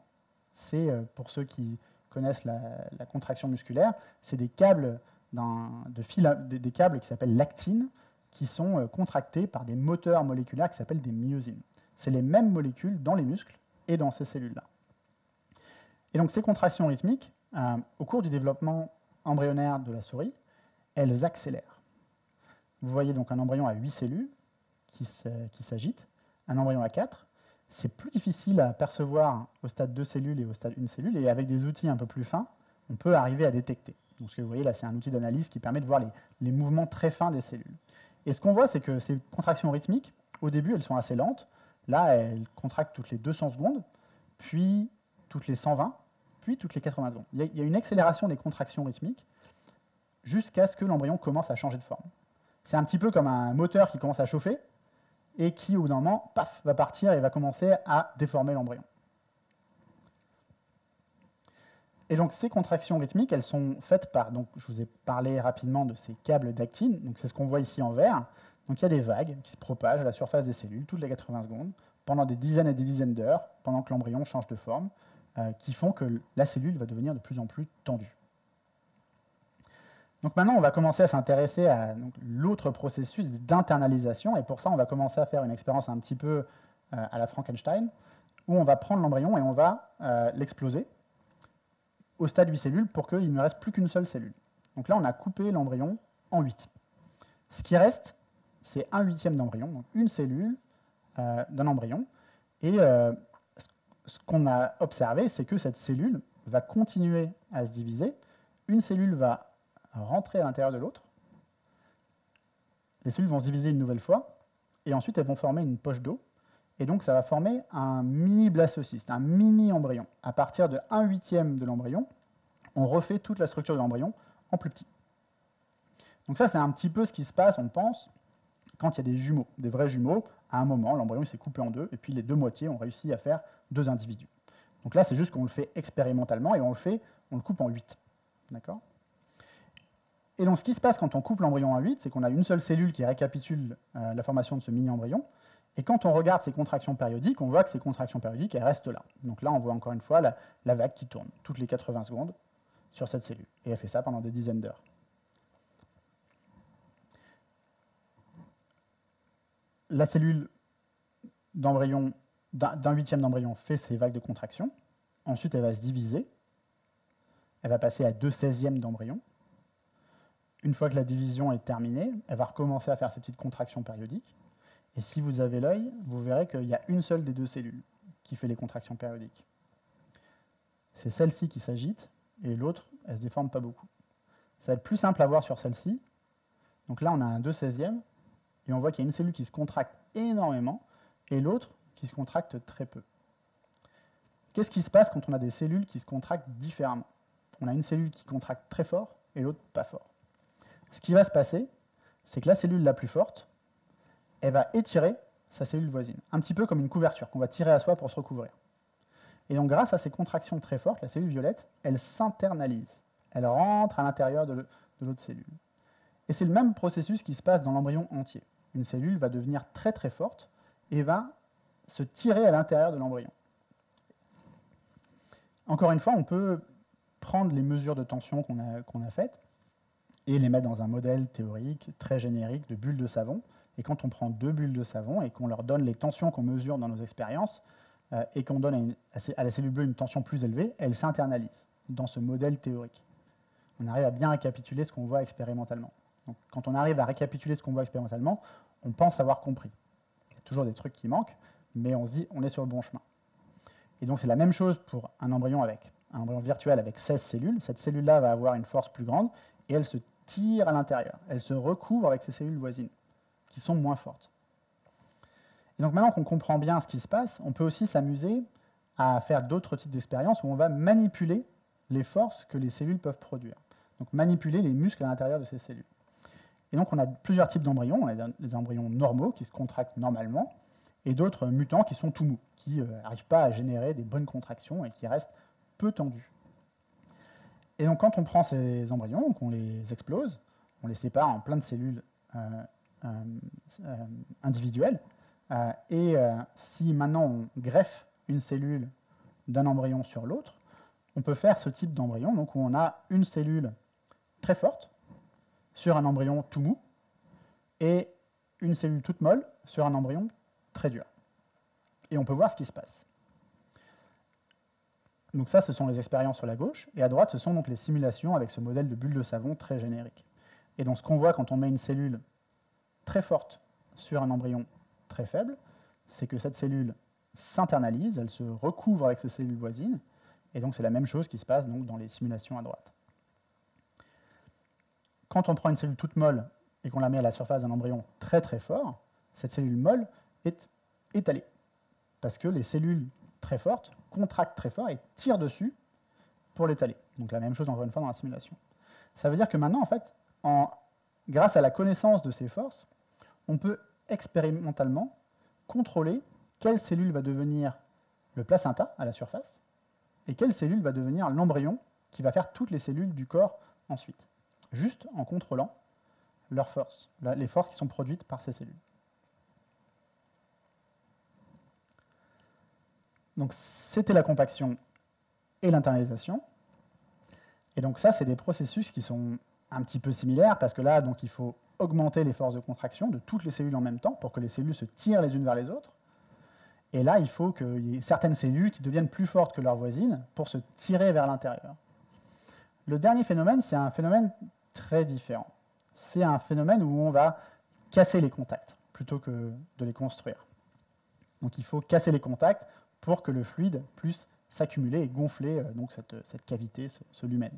A: C'est, pour ceux qui connaissent la contraction musculaire, c'est des câbles, des câbles qui s'appellent l'actine, qui sont contractés par des moteurs moléculaires qui s'appellent des myosines. C'est les mêmes molécules dans les muscles et dans ces cellules-là. Et donc ces contractions rythmiques, au cours du développement embryonnaire de la souris, elles accélèrent. Vous voyez donc un embryon à 8 cellules qui s'agitent, un embryon à 4. C'est plus difficile à percevoir au stade 2 cellules et au stade 1 cellule, et avec des outils un peu plus fins, on peut arriver à détecter. Donc ce que vous voyez là, c'est un outil d'analyse qui permet de voir les mouvements très fins des cellules. Et ce qu'on voit, c'est que ces contractions rythmiques, au début, elles sont assez lentes. Là, elles contractent toutes les 200 secondes, puis toutes les 120, puis toutes les 80 secondes. Il y a une accélération des contractions rythmiques jusqu'à ce que l'embryon commence à changer de forme. C'est un petit peu comme un moteur qui commence à chauffer et qui, au bout d'un moment, paf, va partir et va commencer à déformer l'embryon. Et donc ces contractions rythmiques, elles sont faites par, donc je vous ai parlé rapidement de ces câbles d'actine, donc c'est ce qu'on voit ici en vert. Donc il y a des vagues qui se propagent à la surface des cellules toutes les 80 secondes, pendant des dizaines et des dizaines d'heures, pendant que l'embryon change de forme, qui font que la cellule va devenir de plus en plus tendue. Donc maintenant, on va commencer à s'intéresser à l'autre processus d'internalisation, et pour ça, on va commencer à faire une expérience un petit peu à la Frankenstein, où on va prendre l'embryon et on va l'exploser au stade 8 cellules pour qu'il ne reste plus qu'une seule cellule. Donc là, on a coupé l'embryon en 8. Ce qui reste, c'est 1/8 d'embryon, donc une cellule d'un embryon. Et ce qu'on a observé, c'est que cette cellule va continuer à se diviser. Une cellule va rentrer à l'intérieur de l'autre. Les cellules vont se diviser une nouvelle fois, et ensuite elles vont former une poche d'eau. Et donc ça va former un mini blastocyste, un mini embryon. À partir de 1/8 de l'embryon, on refait toute la structure de l'embryon en plus petit. Donc ça, c'est un petit peu ce qui se passe, on pense, quand il y a des jumeaux, des vrais jumeaux. À un moment, l'embryon s'est coupé en deux, et puis les deux moitiés ont réussi à faire 2 individus. Donc là, c'est juste qu'on le fait expérimentalement, et on le coupe en 8. D'accord ? Et donc ce qui se passe quand on coupe l'embryon en 8, c'est qu'on a une seule cellule qui récapitule la formation de ce mini-embryon. Et quand on regarde ces contractions périodiques, on voit que ces contractions périodiques, elles restent là. Donc là, on voit encore une fois la vague qui tourne toutes les 80 secondes sur cette cellule. Et elle fait ça pendant des dizaines d'heures. La cellule d'embryon, d'1/8 d'embryon fait ces vagues de contraction. Ensuite, elle va se diviser. Elle va passer à 2/16 d'embryon. Une fois que la division est terminée, elle va recommencer à faire ces petites contractions périodiques. Et si vous avez l'œil, vous verrez qu'il y a une seule des deux cellules qui fait les contractions périodiques. C'est celle-ci qui s'agite, et l'autre, elle ne se déforme pas beaucoup. Ça va être plus simple à voir sur celle-ci. Donc là, on a un 2/16, et on voit qu'il y a une cellule qui se contracte énormément, et l'autre qui se contracte très peu. Qu'est-ce qui se passe quand on a des cellules qui se contractent différemment? On a une cellule qui contracte très fort, et l'autre pas fort. Ce qui va se passer, c'est que la cellule la plus forte, elle va étirer sa cellule voisine, un petit peu comme une couverture qu'on va tirer à soi pour se recouvrir. Et donc grâce à ces contractions très fortes, la cellule violette, elle s'internalise. Elle rentre à l'intérieur de l'autre cellule. Et c'est le même processus qui se passe dans l'embryon entier. Une cellule va devenir très très forte et va se tirer à l'intérieur de l'embryon. Encore une fois, on peut prendre les mesures de tension qu'on a faites et les mettre dans un modèle théorique très générique de bulles de savon. Et quand on prend 2 bulles de savon et qu'on leur donne les tensions qu'on mesure dans nos expériences, et qu'on donne à la cellule bleue une tension plus élevée, elle s'internalise dans ce modèle théorique. On arrive à bien récapituler ce qu'on voit expérimentalement. Donc, quand on arrive à récapituler ce qu'on voit expérimentalement, on pense avoir compris. Il y a toujours des trucs qui manquent, mais on se dit on est sur le bon chemin. Et donc c'est la même chose pour un embryon virtuel avec 16 cellules. Cette cellule-là va avoir une force plus grande, et elle se tire à l'intérieur. Elle se recouvre avec ses cellules voisines, qui sont moins fortes. Et donc maintenant qu'on comprend bien ce qui se passe, on peut aussi s'amuser à faire d'autres types d'expériences où on va manipuler les forces que les cellules peuvent produire. Donc manipuler les muscles à l'intérieur de ces cellules. Et donc on a plusieurs types d'embryons. On a des embryons normaux qui se contractent normalement, et d'autres mutants qui sont tout mous, qui n'arrivent pas à générer des bonnes contractions et qui restent peu tendus. Et donc quand on prend ces embryons, qu'on les explose, on les sépare en plein de cellules individuelles, et si maintenant on greffe une cellule d'un embryon sur l'autre, on peut faire ce type d'embryon, donc où on a une cellule très forte sur un embryon tout mou et une cellule toute molle sur un embryon très dur. Et on peut voir ce qui se passe. Donc ça, ce sont les expériences sur la gauche, et à droite, ce sont donc les simulations avec ce modèle de bulle de savon très générique. Et donc ce qu'on voit quand on met une cellule très forte sur un embryon très faible, c'est que cette cellule s'internalise, elle se recouvre avec ses cellules voisines, et donc c'est la même chose qui se passe donc dans les simulations à droite. Quand on prend une cellule toute molle et qu'on la met à la surface d'un embryon très très fort, cette cellule molle est étalée, parce que les cellules très fortes contractent très fort et tirent dessus pour l'étaler. Donc la même chose encore une fois dans la simulation. Ça veut dire que maintenant, en fait, grâce à la connaissance de ces forces, on peut expérimentalement contrôler quelle cellule va devenir le placenta à la surface et quelle cellule va devenir l'embryon qui va faire toutes les cellules du corps ensuite, juste en contrôlant leurs forces, les forces qui sont produites par ces cellules. Donc c'était la compaction et l'internalisation. Et donc ça, c'est des processus qui sont un petit peu similaires, parce que là, donc, il faut augmenter les forces de contraction de toutes les cellules en même temps pour que les cellules se tirent les unes vers les autres. Et là, il faut qu'il y ait certaines cellules qui deviennent plus fortes que leurs voisines pour se tirer vers l'intérieur. Le dernier phénomène, c'est un phénomène très différent. C'est un phénomène où on va casser les contacts plutôt que de les construire. Donc il faut casser les contacts pour que le fluide puisse s'accumuler et gonfler donc cette cavité, ce lumen.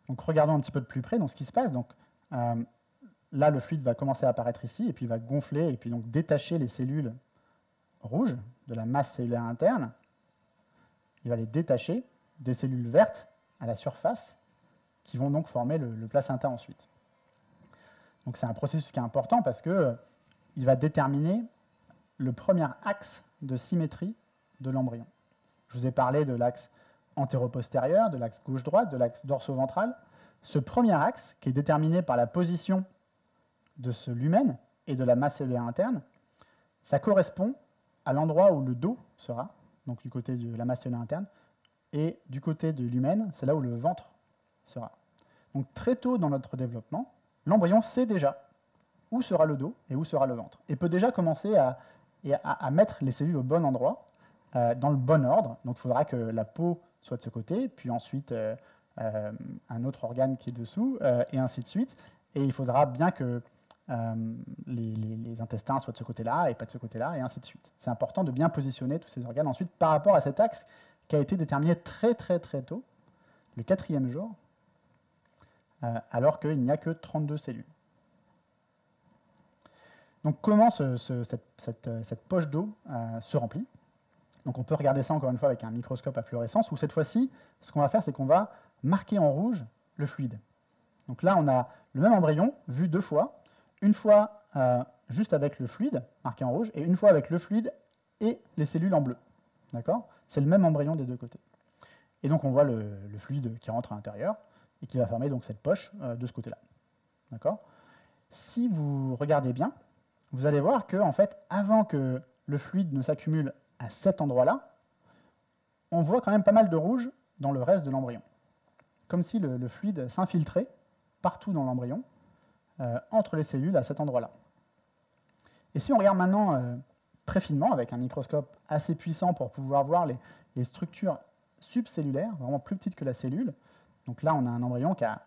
A: Donc regardons un petit peu de plus près donc, ce qui se passe. Donc, là, le fluide va commencer à apparaître ici, et puis il va gonfler, et puis donc détacher les cellules rouges de la masse cellulaire interne. Il va les détacher des cellules vertes à la surface, qui vont donc former le placenta ensuite. Donc c'est un processus qui est important parce qu'il va déterminer le premier axe de symétrie de l'embryon. Je vous ai parlé de l'axe antéro-postérieur, de l'axe gauche-droite, de l'axe dorso-ventral. Ce premier axe, qui est déterminé par la position de ce lumen et de la masse cellulaire interne, ça correspond à l'endroit où le dos sera, donc du côté de la masse cellulaire interne, et du côté du lumen, c'est là où le ventre sera. Donc très tôt dans notre développement, l'embryon sait déjà où sera le dos et où sera le ventre, et peut déjà commencer à mettre les cellules au bon endroit, dans le bon ordre. Donc il faudra que la peau soit de ce côté, puis ensuite un autre organe qui est dessous, et ainsi de suite. Et il faudra bien que les intestins soient de ce côté-là et pas de ce côté-là, et ainsi de suite. C'est important de bien positionner tous ces organes ensuite par rapport à cet axe qui a été déterminé très très très tôt, le 4e jour, alors qu'il n'y a que 32 cellules. Donc comment cette poche d'eau se remplit? Donc on peut regarder ça encore une fois avec un microscope à fluorescence, où cette fois-ci, ce qu'on va faire, c'est qu'on va marquer en rouge le fluide. Donc là, on a le même embryon vu deux fois, une fois juste avec le fluide marqué en rouge, et une fois avec le fluide et les cellules en bleu. D'accord? C'est le même embryon des deux côtés. Et donc on voit le fluide qui rentre à l'intérieur et qui va former donc cette poche de ce côté-là. D'accord? Si vous regardez bien, vous allez voir que, en fait, avant que le fluide ne s'accumule à cet endroit-là, on voit quand même pas mal de rouge dans le reste de l'embryon. Comme si le fluide s'infiltrait partout dans l'embryon, entre les cellules à cet endroit-là. Et si on regarde maintenant très finement, avec un microscope assez puissant pour pouvoir voir les structures subcellulaires, vraiment plus petites que la cellule, donc là on a un embryon qui a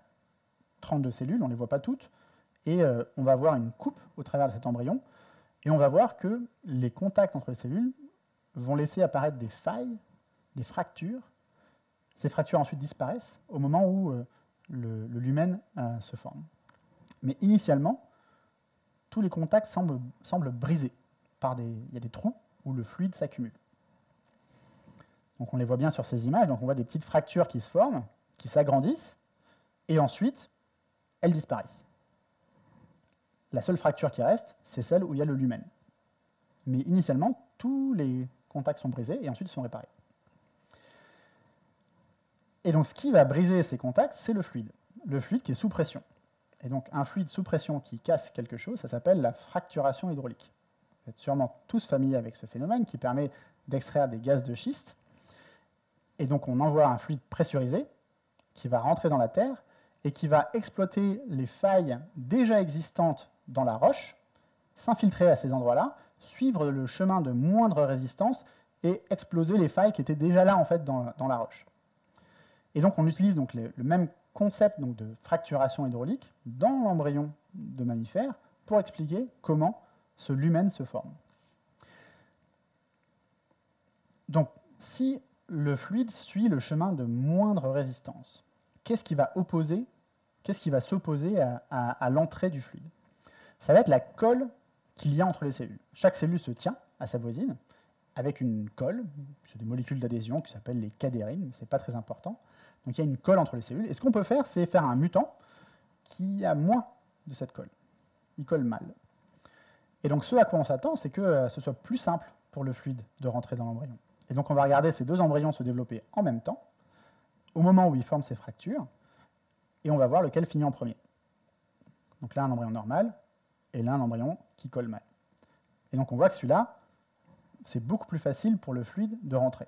A: 32 cellules, on ne les voit pas toutes, et on va voir une coupe au travers de cet embryon, et on va voir que les contacts entre les cellules vont laisser apparaître des failles, des fractures. Ces fractures ensuite disparaissent au moment où le lumen se forme. Mais initialement, tous les contacts semblent brisés. Il y a des trous où le fluide s'accumule. Donc on les voit bien sur ces images, donc on voit des petites fractures qui se forment, qui s'agrandissent, et ensuite, elles disparaissent. La seule fracture qui reste, c'est celle où il y a le lumen. Mais initialement, tous les contacts sont brisés, et ensuite ils sont réparés. Et donc ce qui va briser ces contacts, c'est le fluide qui est sous pression. Et donc un fluide sous pression qui casse quelque chose, ça s'appelle la fracturation hydraulique. Vous êtes sûrement tous familiers avec ce phénomène qui permet d'extraire des gaz de schiste. Et donc on envoie un fluide pressurisé qui va rentrer dans la terre et qui va exploiter les failles déjà existantes dans la roche, s'infiltrer à ces endroits-là, suivre le chemin de moindre résistance et exploser les failles qui étaient déjà là en fait, dans la roche. Et donc on utilise donc le même concept donc, de fracturation hydraulique dans l'embryon de mammifère pour expliquer comment ce lumen se forme. Donc si le fluide suit le chemin de moindre résistance, qu'est-ce qui va s'opposer à l'entrée du fluide? Ça va être la colle qu'il y a entre les cellules. Chaque cellule se tient à sa voisine avec une colle, c'est des molécules d'adhésion qui s'appellent les cadérines, mais ce n'est pas très important. Donc il y a une colle entre les cellules. Et ce qu'on peut faire, c'est faire un mutant qui a moins de cette colle. Il colle mal. Et donc ce à quoi on s'attend, c'est que ce soit plus simple pour le fluide de rentrer dans l'embryon. Et donc on va regarder ces deux embryons se développer en même temps, au moment où ils forment ces fractures, et on va voir lequel finit en premier. Donc là, un embryon normal, et là, un embryon qui colle mal. Et donc on voit que celui-là, c'est beaucoup plus facile pour le fluide de rentrer.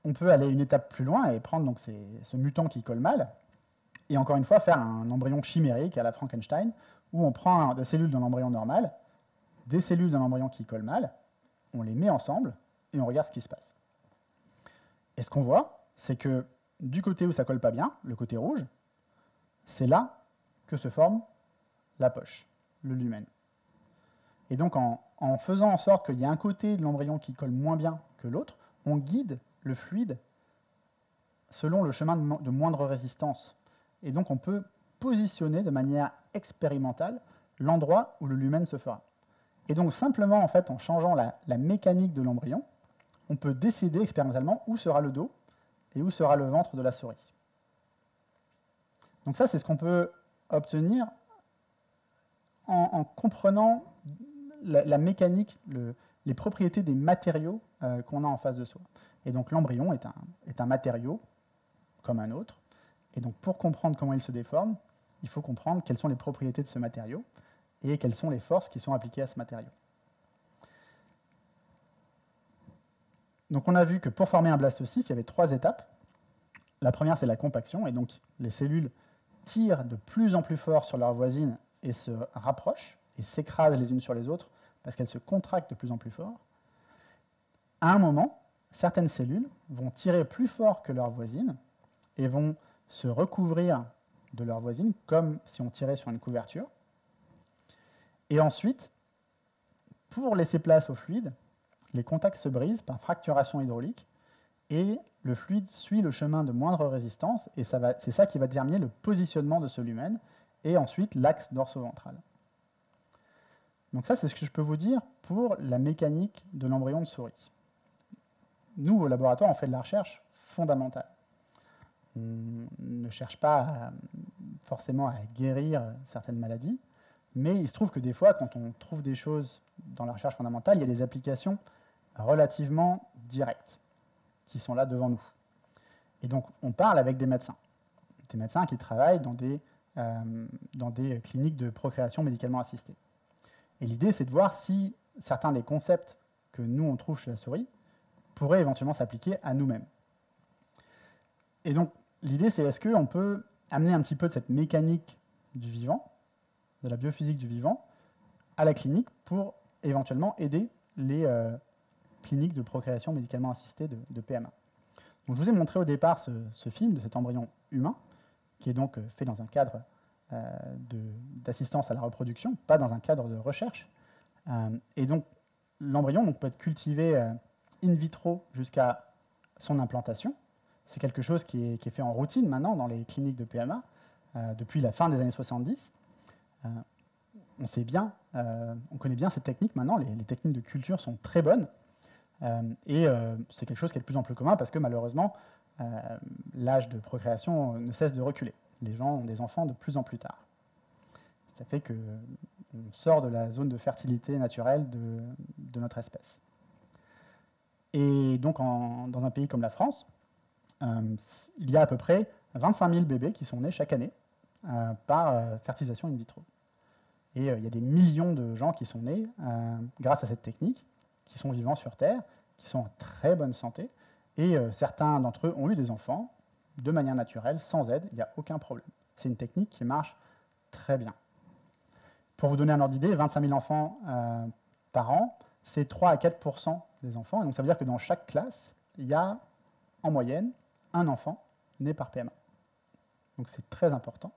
A: On peut aller une étape plus loin et prendre donc ce mutant qui colle mal, et encore une fois faire un embryon chimérique à la Frankenstein, où on prend des cellules d'un embryon normal, des cellules d'un embryon qui colle mal, on les met ensemble, et on regarde ce qui se passe. Et ce qu'on voit, c'est que du côté où ça colle pas bien, le côté rouge, c'est là que se forme la poche, le lumen. Et donc en faisant en sorte qu'il y ait un côté de l'embryon qui colle moins bien que l'autre, on guide le fluide selon le chemin de moindre résistance. Et donc on peut positionner de manière expérimentale l'endroit où le lumen se fera. Et donc simplement en fait, en changeant la mécanique de l'embryon, on peut décider expérimentalement où sera le dos et où sera le ventre de la souris. Donc ça, c'est ce qu'on peut obtenir en comprenant la mécanique, les propriétés des matériaux qu'on a en face de soi. Et donc l'embryon est un matériau comme un autre. Et donc pour comprendre comment il se déforme, il faut comprendre quelles sont les propriétés de ce matériau et quelles sont les forces qui sont appliquées à ce matériau. Donc on a vu que pour former un blastocyste, il y avait 3 étapes. La première, c'est la compaction, et donc les cellules tirent de plus en plus fort sur leurs voisines et se rapprochent, et s'écrasent les unes sur les autres, parce qu'elles se contractent de plus en plus fort. À un moment, certaines cellules vont tirer plus fort que leurs voisines, et vont se recouvrir de leurs voisines, comme si on tirait sur une couverture. Et ensuite, pour laisser place au fluide, les contacts se brisent par fracturation hydraulique et le fluide suit le chemin de moindre résistance et c'est ça qui va déterminer le positionnement de ce lumen et ensuite l'axe dorso-ventral. Donc ça, c'est ce que je peux vous dire pour la mécanique de l'embryon de souris. Nous, au laboratoire, on fait de la recherche fondamentale. On ne cherche pas forcément à guérir certaines maladies, mais il se trouve que des fois, quand on trouve des choses dans la recherche fondamentale, il y a des applications relativement directes qui sont là devant nous. Et donc, on parle avec des médecins qui travaillent dans des cliniques de procréation médicalement assistée. Et l'idée, c'est de voir si certains des concepts que nous, on trouve chez la souris pourraient éventuellement s'appliquer à nous-mêmes. Et donc, l'idée, c'est est-ce qu'on peut amener un petit peu de cette mécanique du vivant, de la biophysique du vivant, à la clinique pour éventuellement aider les cliniques de procréation médicalement assistée de PMA. Donc, je vous ai montré au départ ce film de cet embryon humain, qui est donc fait dans un cadre d'assistance à la reproduction, pas dans un cadre de recherche. Et donc, l'embryon peut être cultivé in vitro jusqu'à son implantation. C'est quelque chose qui est fait en routine maintenant dans les cliniques de PMA depuis la fin des années 70. On connaît bien cette technique maintenant, les techniques de culture sont très bonnes. C'est quelque chose qui est de plus en plus commun parce que malheureusement, l'âge de procréation ne cesse de reculer. Les gens ont des enfants de plus en plus tard. Ça fait qu'on sort de la zone de fertilité naturelle de notre espèce. Et donc, dans un pays comme la France, il y a à peu près 25 000 bébés qui sont nés chaque année par fertilisation in vitro. Et il y a des millions de gens qui sont nés grâce à cette technique, qui sont vivants sur Terre, qui sont en très bonne santé, et certains d'entre eux ont eu des enfants de manière naturelle, sans aide, il n'y a aucun problème. C'est une technique qui marche très bien. Pour vous donner un ordre d'idée, 25 000 enfants par an, c'est 3 à 4% des enfants, et donc ça veut dire que dans chaque classe, il y a en moyenne un enfant né par PMA. Donc c'est très important.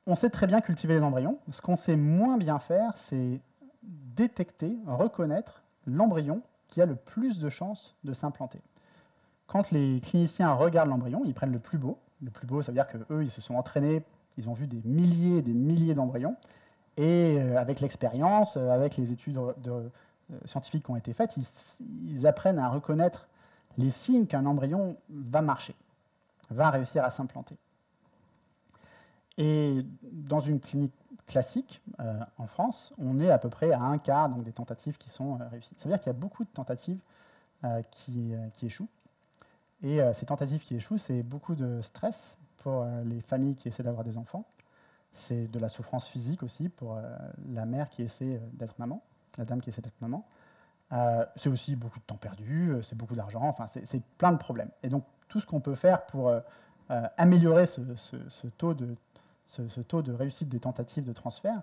A: On sait très bien cultiver les embryons. Ce qu'on sait moins bien faire, c'est détecter, reconnaître l'embryon qui a le plus de chances de s'implanter. Quand les cliniciens regardent l'embryon, ils prennent le plus beau. Le plus beau, ça veut dire qu'eux, ils se sont entraînés, ils ont vu des milliers et des milliers d'embryons. Et avec l'expérience, avec les études scientifiques qui ont été faites, ils apprennent à reconnaître les signes qu'un embryon va marcher, va réussir à s'implanter. Et dans une clinique classique, en France, on est à peu près à un quart donc, des tentatives qui sont réussies. Ça veut dire qu'il y a beaucoup de tentatives qui échouent. Et ces tentatives qui échouent, c'est beaucoup de stress pour les familles qui essaient d'avoir des enfants. C'est de la souffrance physique aussi pour la mère qui essaie d'être maman, la dame qui essaie d'être maman. C'est aussi beaucoup de temps perdu, c'est beaucoup d'argent, enfin, c'est plein de problèmes. Et donc, tout ce qu'on peut faire pour améliorer ce taux de réussite des tentatives de transfert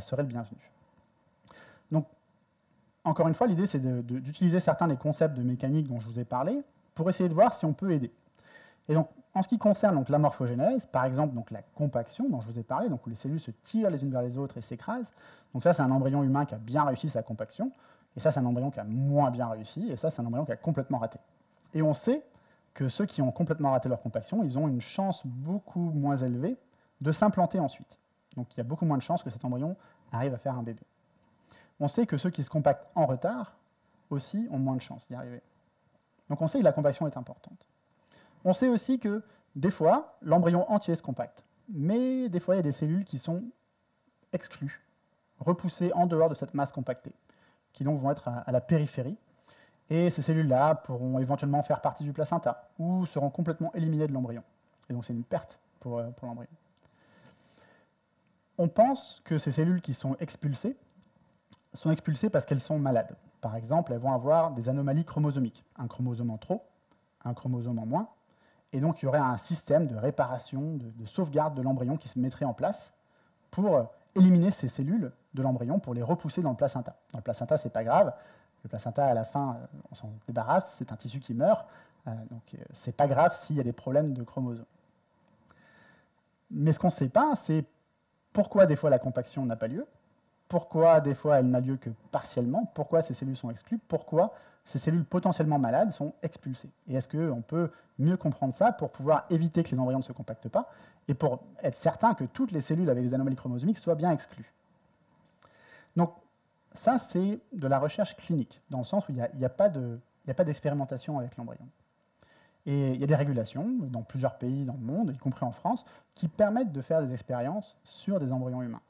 A: serait le bienvenu. Donc, encore une fois, l'idée, c'est d'utiliser certains des concepts de mécanique dont je vous ai parlé pour essayer de voir si on peut aider. Et donc, en ce qui concerne donc, la morphogénèse, par exemple donc, la compaction dont je vous ai parlé, donc, où les cellules se tirent les unes vers les autres et s'écrasent, donc ça, c'est un embryon humain qui a bien réussi sa compaction, et ça, c'est un embryon qui a moins bien réussi, et ça, c'est un embryon qui a complètement raté. Et on sait que ceux qui ont complètement raté leur compaction, ils ont une chance beaucoup moins élevée de s'implanter ensuite. Donc il y a beaucoup moins de chances que cet embryon arrive à faire un bébé. On sait que ceux qui se compactent en retard aussi ont moins de chances d'y arriver. Donc on sait que la compaction est importante. On sait aussi que des fois, l'embryon entier se compacte, mais des fois, il y a des cellules qui sont exclues, repoussées en dehors de cette masse compactée, qui donc vont être à la périphérie. Et ces cellules-là pourront éventuellement faire partie du placenta ou seront complètement éliminées de l'embryon. Et donc c'est une perte pour l'embryon. On pense que ces cellules qui sont expulsées parce qu'elles sont malades. Par exemple, elles vont avoir des anomalies chromosomiques, un chromosome en trop, un chromosome en moins, et donc il y aurait un système de réparation, de sauvegarde de l'embryon qui se mettrait en place pour éliminer ces cellules de l'embryon, pour les repousser dans le placenta. Dans le placenta, ce n'est pas grave. Le placenta, à la fin, on s'en débarrasse, c'est un tissu qui meurt, donc ce n'est pas grave s'il y a des problèmes de chromosomes. Mais ce qu'on ne sait pas, c'est pourquoi des fois la compaction n'a pas lieu, pourquoi des fois elle n'a lieu que partiellement, pourquoi ces cellules sont exclues, pourquoi ces cellules potentiellement malades sont expulsées. Et est-ce qu'on peut mieux comprendre ça pour pouvoir éviter que les embryons ne se compactent pas et pour être certain que toutes les cellules avec des anomalies chromosomiques soient bien exclues. Donc ça, c'est de la recherche clinique, dans le sens où il n'y a pas d'expérimentation avec l'embryon. Et il y a des régulations dans plusieurs pays dans le monde, y compris en France, qui permettent de faire des expériences sur des embryons humains.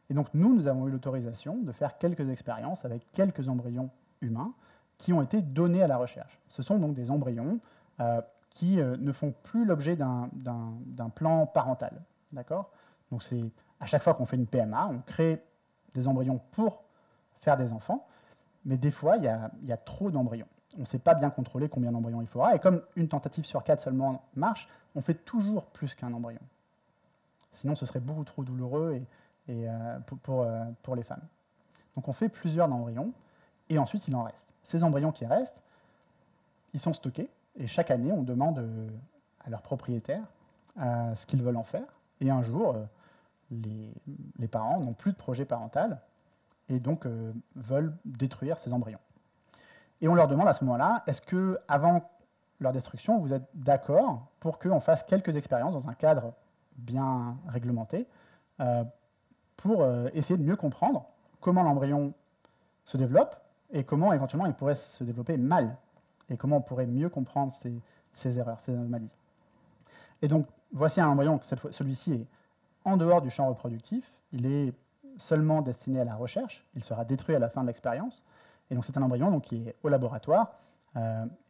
A: Et donc nous avons eu l'autorisation de faire quelques expériences avec quelques embryons humains qui ont été donnés à la recherche. Ce sont donc des embryons qui ne font plus l'objet d'un plan parental. D'accord ? Donc c'est à chaque fois qu'on fait une PMA, on crée des embryons pour faire des enfants, mais des fois, il y a trop d'embryons. On ne sait pas bien contrôler combien d'embryons il faudra, et comme une tentative sur 4 seulement marche, on fait toujours plus qu'un embryon. Sinon, ce serait beaucoup trop douloureux pour les femmes. Donc on fait plusieurs embryons, et ensuite il en reste. Ces embryons qui restent, ils sont stockés, et chaque année, on demande à leurs propriétaires ce qu'ils veulent en faire, et un jour, les parents n'ont plus de projet parental, et donc veulent détruire ces embryons. Et on leur demande à ce moment-là, est-ce qu'avant leur destruction, vous êtes d'accord pour qu'on fasse quelques expériences dans un cadre bien réglementé pour essayer de mieux comprendre comment l'embryon se développe et comment éventuellement il pourrait se développer mal et comment on pourrait mieux comprendre ces erreurs, ces anomalies. Et donc, voici un embryon, celui-ci est en dehors du champ reproductif, il est seulement destiné à la recherche, il sera détruit à la fin de l'expérience, et donc c'est un embryon donc, qui est au laboratoire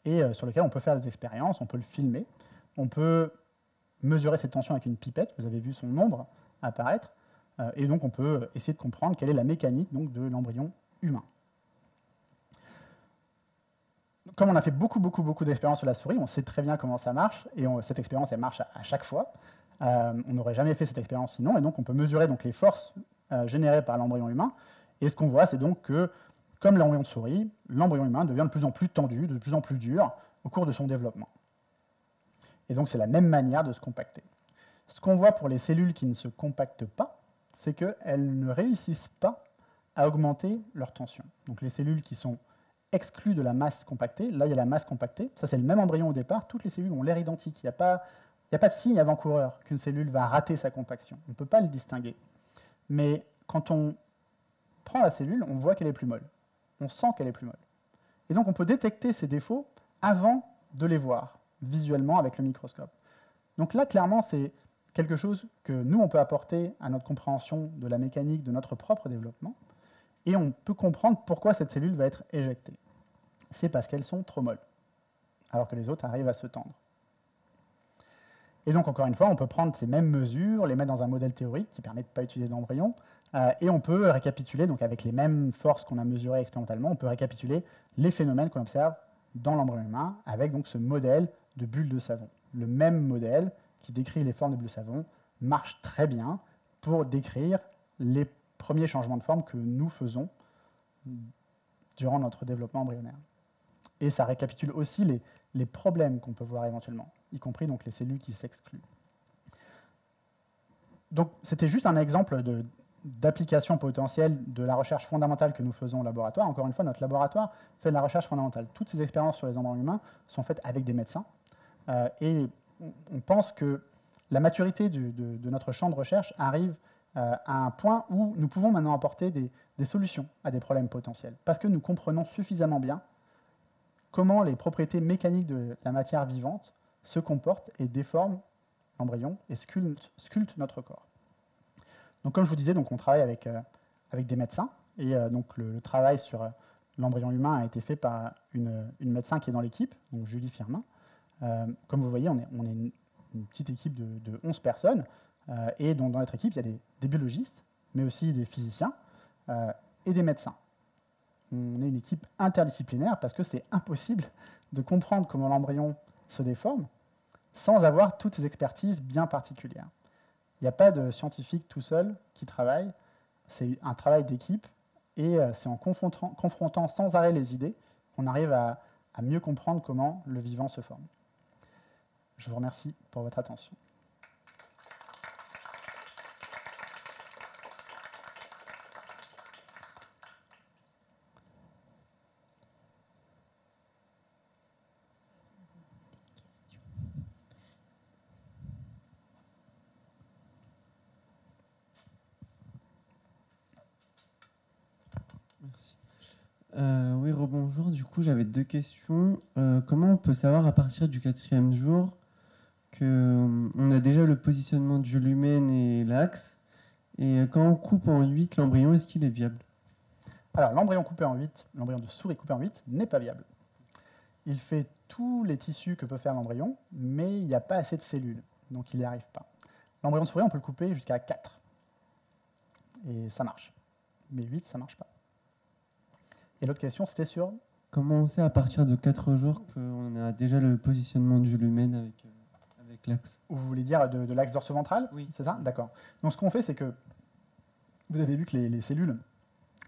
A: et sur lequel on peut faire des expériences, on peut le filmer, on peut mesurer cette tension avec une pipette, vous avez vu son nombre apparaître, et donc on peut essayer de comprendre quelle est la mécanique donc, de l'embryon humain. Comme on a fait beaucoup d'expériences sur la souris, on sait très bien comment ça marche, et cette expérience, elle marche à chaque fois. On n'aurait jamais fait cette expérience sinon, et donc on peut mesurer donc, les forces générées par l'embryon humain, et ce qu'on voit, c'est donc que, comme l'embryon de souris, l'embryon humain devient de plus en plus tendu, de plus en plus dur au cours de son développement. Et donc c'est la même manière de se compacter. Ce qu'on voit pour les cellules qui ne se compactent pas, c'est qu'elles ne réussissent pas à augmenter leur tension. Donc les cellules qui sont exclues de la masse compactée, là il y a la masse compactée, ça c'est le même embryon au départ, toutes les cellules ont l'air identiques, il n'y a pas de signe avant-coureur qu'une cellule va rater sa compaction, on ne peut pas le distinguer. Mais quand on prend la cellule, on voit qu'elle est plus molle, on sent qu'elle est plus molle. Et donc on peut détecter ces défauts avant de les voir visuellement avec le microscope. Donc là clairement c'est quelque chose que nous on peut apporter à notre compréhension de la mécanique de notre propre développement, et on peut comprendre pourquoi cette cellule va être éjectée. C'est parce qu'elles sont trop molles, alors que les autres arrivent à se tendre. Et donc, encore une fois, on peut prendre ces mêmes mesures, les mettre dans un modèle théorique qui permet de ne pas utiliser d'embryon, et on peut récapituler, donc avec les mêmes forces qu'on a mesurées expérimentalement, on peut récapituler les phénomènes qu'on observe dans l'embryon humain avec donc ce modèle de bulle de savon. Le même modèle qui décrit les formes de bulles de savon marche très bien pour décrire les premiers changements de forme que nous faisons durant notre développement embryonnaire. Et ça récapitule aussi les problèmes qu'on peut voir éventuellement, y compris donc les cellules qui s'excluent. Donc c'était juste un exemple d'application potentielle de la recherche fondamentale que nous faisons au laboratoire. Encore une fois, notre laboratoire fait de la recherche fondamentale. Toutes ces expériences sur les embryons humains sont faites avec des médecins. Et on pense que la maturité de notre champ de recherche arrive à un point où nous pouvons maintenant apporter des solutions à des problèmes potentiels, parce que nous comprenons suffisamment bien comment les propriétés mécaniques de la matière vivante se comportent et déforment l'embryon et sculptent notre corps. Donc, comme je vous disais, donc, on travaille avec des médecins, et donc, le travail sur l'embryon humain a été fait par une médecin qui est dans l'équipe, donc Julie Firmin. Comme vous voyez, on est une petite équipe de 11 personnes, et dans notre équipe, il y a des biologistes, mais aussi des physiciens et des médecins. On est une équipe interdisciplinaire parce que c'est impossible de comprendre comment l'embryon se déforme sans avoir toutes ces expertises bien particulières. Il n'y a pas de scientifique tout seul qui travaille, c'est un travail d'équipe, et c'est en confrontant sans arrêt les idées qu'on arrive à mieux comprendre comment le vivant se forme. Je vous remercie pour votre attention.
B: Merci. Oui, rebonjour. Du coup, j'avais deux questions. Comment on peut savoir à partir du 4e jour qu'on a déjà le positionnement du lumen et l'axe? Et quand on coupe en 8 l'embryon, est-ce qu'il est viable?
A: Alors, l'embryon coupé en 8, l'embryon de souris coupé en 8 n'est pas viable. Il fait tous les tissus que peut faire l'embryon, mais il n'y a pas assez de cellules, donc il n'y arrive pas. L'embryon de souris, on peut le couper jusqu'à 4. Et ça marche. Mais 8, ça ne marche pas. Et l'autre question, c'était sur...
B: Comment on sait à partir de 4 jours qu'on a déjà le positionnement du lumen avec l'axe?
A: Vous voulez dire de l'axe dorso-ventral?
B: Oui.
A: C'est ça? D'accord. Donc ce qu'on fait, c'est que vous avez vu que les cellules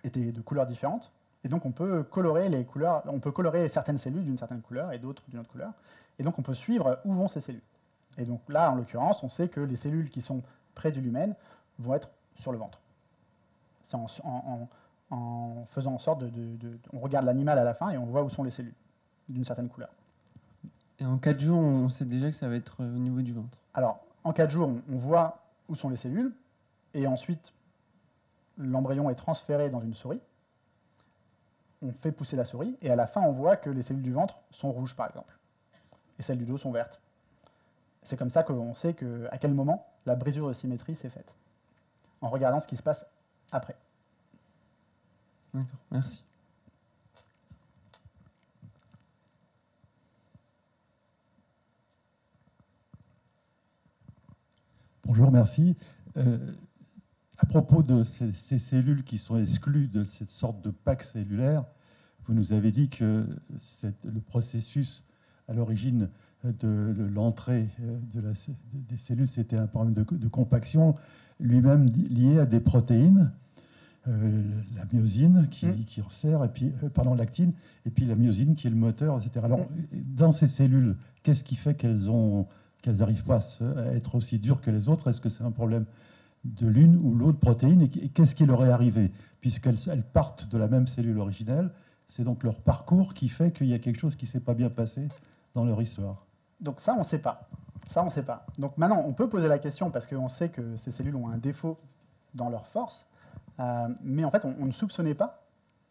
A: étaient de couleurs différentes, et donc on peut colorer les couleurs, on peut colorer certaines cellules d'une certaine couleur et d'autres d'une autre couleur, et donc on peut suivre où vont ces cellules. Et donc là, en l'occurrence, on sait que les cellules qui sont près du lumen vont être sur le ventre. C'est en faisant en sorte on regarde l'animal à la fin et on voit où sont les cellules d'une certaine couleur.
B: Et en 4 jours, on sait déjà que ça va être au niveau du ventre.
A: Alors, en 4 jours, on voit où sont les cellules, et ensuite, l'embryon est transféré dans une souris, on fait pousser la souris, et à la fin, on voit que les cellules du ventre sont rouges, par exemple, et celles du dos sont vertes. C'est comme ça qu'on sait à quel moment la brisure de symétrie s'est faite, en regardant ce qui se passe après.
B: D'accord, merci.
C: Bonjour, merci. À propos de ces cellules qui sont exclues de cette sorte de pack cellulaire, vous nous avez dit que le processus à l'origine de l'entrée des cellules, c'était un problème de compaction, lui-même lié à des protéines, la myosine qui en sert, et puis, l'actine, et puis la myosine qui est le moteur, etc. Alors, dans ces cellules, qu'est-ce qui fait qu'elles n'arrivent pas à être aussi dures que les autres? Est-ce que c'est un problème de l'une ou l'autre protéine? Et qu'est-ce qui leur est arrivé? Puisqu'elles partent de la même cellule originelle, c'est donc leur parcours qui fait qu'il y a quelque chose qui ne s'est pas bien passé dans leur histoire.
A: Donc ça, on ne sait pas. Ça, on sait pas. Donc maintenant, on peut poser la question parce qu'on sait que ces cellules ont un défaut dans leur force, mais en fait, on ne soupçonnait pas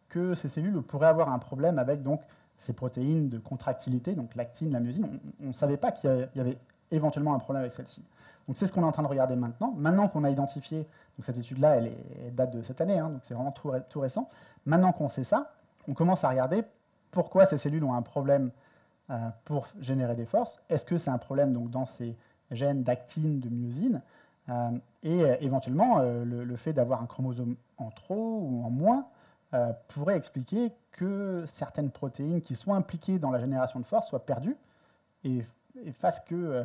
A: que ces cellules pourraient avoir un problème avec donc, ces protéines de contractilité, donc l'actine, la myosine. On ne savait pas qu'il y avait éventuellement un problème avec celle-ci. Donc c'est ce qu'on est en train de regarder maintenant. Maintenant qu'on a identifié, donc cette étude-là, elle date de cette année, hein, donc c'est vraiment tout récent. Maintenant qu'on sait ça, on commence à regarder pourquoi ces cellules ont un problème pour générer des forces. Est-ce que c'est un problème donc, dans ces gènes d'actine, de myosine, et éventuellement le fait d'avoir un chromosome en trop ou en moins pourrait expliquer que certaines protéines qui sont impliquées dans la génération de force soient perdues et fassent que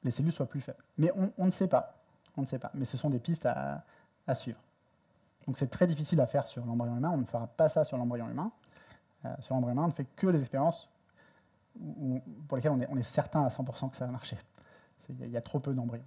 A: les cellules soient plus faibles. Mais on ne sait pas. On ne sait pas. Mais ce sont des pistes à suivre. Donc c'est très difficile à faire sur l'embryon humain. On ne fera pas ça sur l'embryon humain. Sur l'embryon humain, on ne fait que les expériences pour lesquelles on est certain à 100% que ça va marcher. Il y a trop peu d'embryons.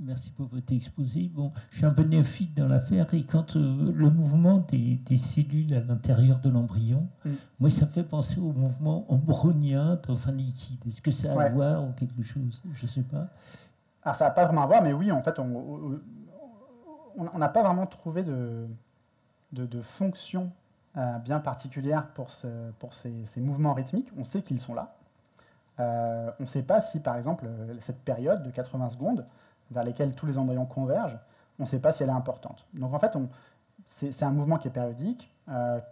D: Merci pour votre exposé. Bon, je suis un peu néophyte dans l'affaire et quand le mouvement des cellules à l'intérieur de l'embryon, moi, ça me fait penser au mouvement embryonien dans un liquide. Est-ce que ça a à voir ou quelque chose? Je ne sais pas.
A: Alors, ça n'a pas vraiment à voir, mais oui, en fait, on n'a pas vraiment trouvé de fonction bien particulière pour ces mouvements rythmiques. On sait qu'ils sont là. On ne sait pas si, par exemple, cette période de 80 secondes, vers lesquelles tous les embryons convergent, on ne sait pas si elle est importante. Donc en fait, c'est un mouvement qui est périodique,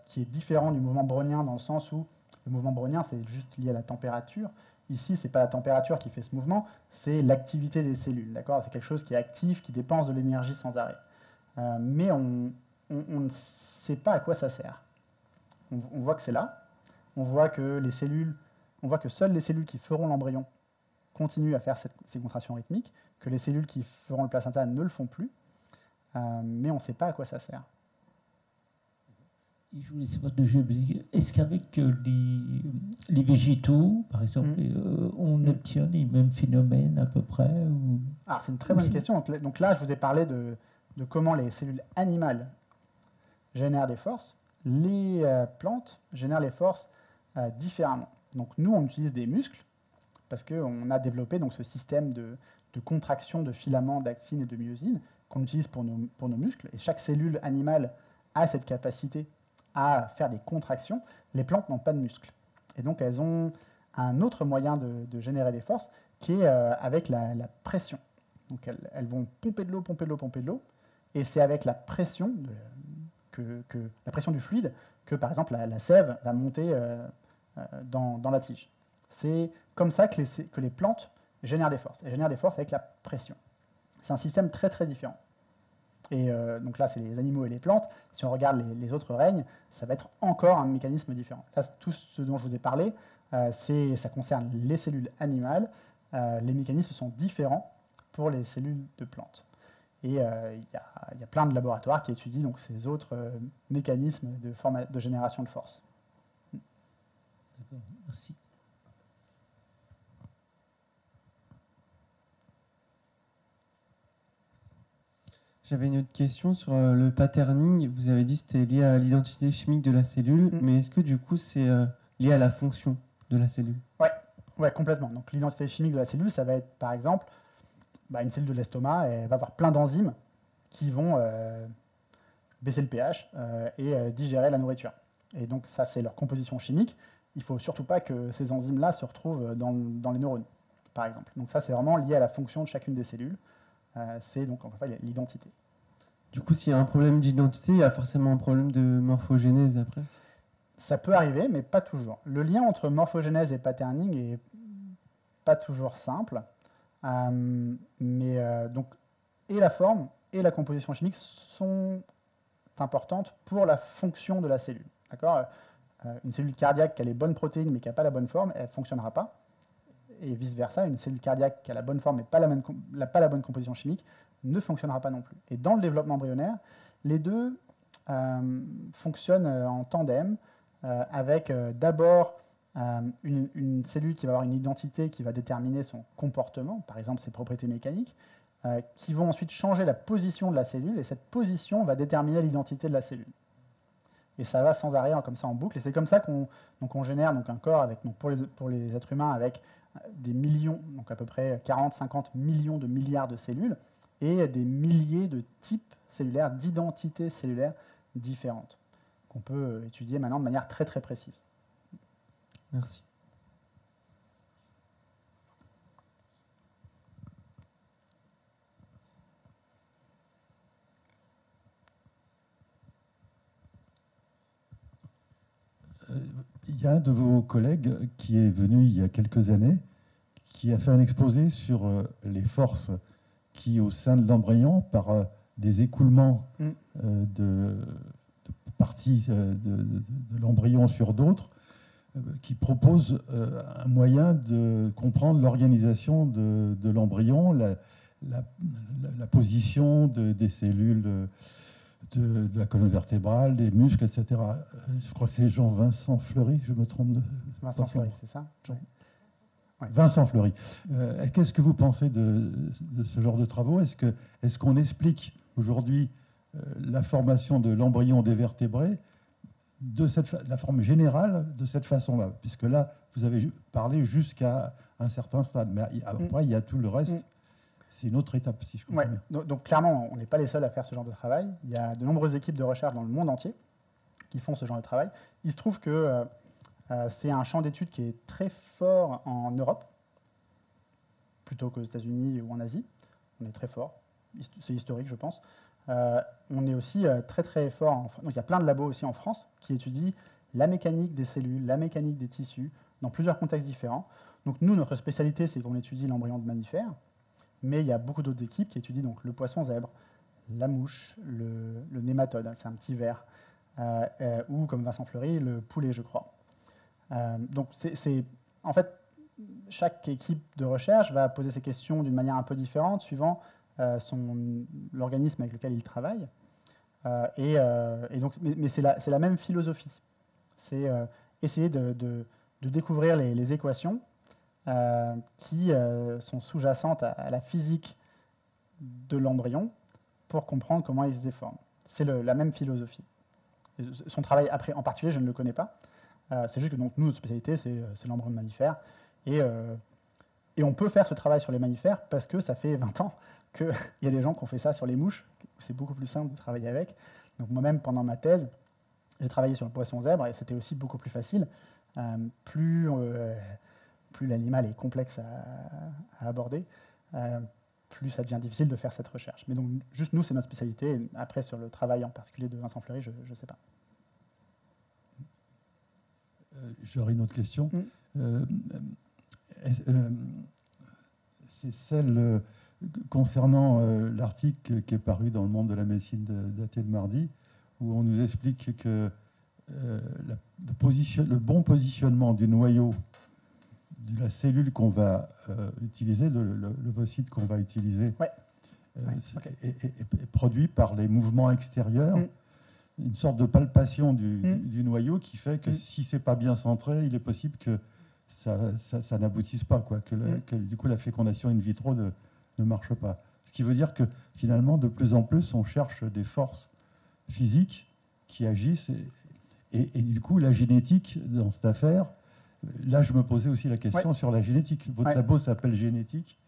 A: qui est différent du mouvement brownien dans le sens où le mouvement brownien, c'est juste lié à la température. Ici, ce n'est pas la température qui fait ce mouvement, c'est l'activité des cellules. C'est quelque chose qui est actif, qui dépense de l'énergie sans arrêt. Mais on ne sait pas à quoi ça sert. On voit que c'est là. On voit que seules les cellules qui feront l'embryon continuent à faire ces contractions rythmiques, que les cellules qui feront le placenta ne le font plus, mais on ne sait pas à quoi ça sert.
D: Et je voulais savoir est-ce qu'avec les végétaux, par exemple, on obtient les mêmes phénomènes à peu près ou...
A: Ah, c'est une très bonne question. Donc là, je vous ai parlé de comment les cellules animales génèrent des forces. Les plantes génèrent les forces différemment. Donc nous, on utilise des muscles, parce qu'on a développé donc, ce système de contraction de filaments d'actine et de myosine qu'on utilise pour nos muscles. Et chaque cellule animale a cette capacité à faire des contractions. Les plantes n'ont pas de muscles. Et donc, elles ont un autre moyen de générer des forces qui est avec la pression. Donc, elles vont pomper de l'eau, pomper de l'eau, pomper de l'eau. Et c'est avec la pression, la pression du fluide que, par exemple, la sève va monter dans la tige. C'est comme ça que les plantes génèrent des forces. Elles génèrent des forces avec la pression. C'est un système très très différent. Et donc là, c'est les animaux et les plantes. Si on regarde les autres règnes, ça va être encore un mécanisme différent. Là, tout ce dont je vous ai parlé, ça concerne les cellules animales. Les mécanismes sont différents pour les cellules de plantes. Et il y a plein de laboratoires qui étudient donc, ces autres mécanismes de génération de force.
D: D'accord, merci.
B: J'avais une autre question sur le patterning. Vous avez dit que c'était lié à l'identité chimique de la cellule, mais est-ce que du coup c'est lié à la fonction de la cellule?
A: Ouais. Ouais, complètement. Donc l'identité chimique de la cellule, ça va être par exemple une cellule de l'estomac, elle va avoir plein d'enzymes qui vont baisser le pH et digérer la nourriture. Et donc ça, c'est leur composition chimique. Il ne faut surtout pas que ces enzymes-là se retrouvent dans les neurones, par exemple. Donc ça, c'est vraiment lié à la fonction de chacune des cellules. C'est donc encore une fois l'identité.
B: Du coup, s'il y a un problème d'identité, il y a forcément un problème de morphogénèse après?
A: Ça peut arriver, mais pas toujours. Le lien entre morphogénèse et patterning est pas toujours simple. Donc, et la forme et la composition chimique sont importantes pour la fonction de la cellule. D'accord ? Une cellule cardiaque qui a les bonnes protéines mais qui n'a pas la bonne forme, elle ne fonctionnera pas. Et vice-versa, une cellule cardiaque qui a la bonne forme mais pas la bonne composition chimique ne fonctionnera pas non plus. Et dans le développement embryonnaire, les deux fonctionnent en tandem avec d'abord une cellule qui va avoir une identité qui va déterminer son comportement, par exemple ses propriétés mécaniques, qui vont ensuite changer la position de la cellule, et cette position va déterminer l'identité de la cellule. Et ça va sans arrêt comme ça en boucle, et c'est comme ça qu'on génère un corps avec, pour les êtres humains avec des millions, donc à peu près 40-50 millions de milliards de cellules, et des milliers de types cellulaires, d'identités cellulaires différentes, qu'on peut étudier maintenant de manière très très précise.
B: Merci.
C: Il y a un de vos collègues qui est venu il y a quelques années, qui a fait un exposé sur les forces qui, au sein de l'embryon, par des écoulements de parties de l'embryon sur d'autres, qui propose un moyen de comprendre l'organisation de l'embryon, la position des cellules de la colonne vertébrale, des muscles, etc. Je crois que c'est Jean-Vincent Fleury, je me trompe de...
A: Vincent Fleury, c'est ça ?
C: Ouais. Vincent Fleury. Qu'est-ce que vous pensez de ce genre de travaux ? Est-ce qu'on explique aujourd'hui la formation de l'embryon des vertébrés la forme générale de cette façon-là, puisque là, vous avez parlé jusqu'à un certain stade, mais après, il y a tout le reste. C'est une autre étape, si je comprends bien.
A: Donc clairement, on n'est pas les seuls à faire ce genre de travail. Il y a de nombreuses équipes de recherche dans le monde entier qui font ce genre de travail. Il se trouve que c'est un champ d'études qui est très fort en Europe, plutôt qu'aux États-Unis ou en Asie. On est très fort. C'est historique, je pense. On est aussi très très fort en France. Donc il y a plein de labos aussi en France qui étudient la mécanique des cellules, la mécanique des tissus, dans plusieurs contextes différents. Donc nous, notre spécialité, c'est qu'on étudie l'embryon de mammifère, mais il y a beaucoup d'autres équipes qui étudient donc le poisson zèbre, la mouche, le nématode, c'est un petit ver, ou comme Vincent Fleury, le poulet, je crois. Donc en fait, chaque équipe de recherche va poser ces questions d'une manière un peu différente, suivant l'organisme avec lequel il travaille. Mais c'est la même philosophie. C'est essayer de découvrir les équations qui sont sous-jacentes à la physique de l'embryon pour comprendre comment il se déforme. C'est la même philosophie. Son travail, après, en particulier, je ne le connais pas. C'est juste que donc, nous, notre spécialité, c'est l'embryon de mammifère. Et on peut faire ce travail sur les mammifères parce que ça fait 20 ans qu'il y a des gens qui ont fait ça sur les mouches. C'est beaucoup plus simple de travailler avec. Donc moi-même, pendant ma thèse, j'ai travaillé sur le poisson zèbre et c'était aussi beaucoup plus facile. Plus l'animal est complexe à aborder, plus ça devient difficile de faire cette recherche. Mais donc, juste nous, c'est notre spécialité. Et après, sur le travail en particulier de Vincent Fleury, je ne sais pas.
C: J'aurais une autre question. C'est celle concernant l'article qui est paru dans le Monde de la médecine daté de mardi, où on nous explique que le bon positionnement du noyau de la cellule qu'on va utiliser, l'ovocyte qu'on va utiliser, est produit par les mouvements extérieurs, une sorte de palpation du noyau qui fait que si c'est pas bien centré, il est possible que ça n'aboutisse pas, que du coup la fécondation in vitro ne marche pas. Ce qui veut dire que finalement, de plus en plus, on cherche des forces physiques qui agissent et du coup, la génétique dans cette affaire Là, je me posais aussi la question sur la génétique. Votre labo s'appelle génétique,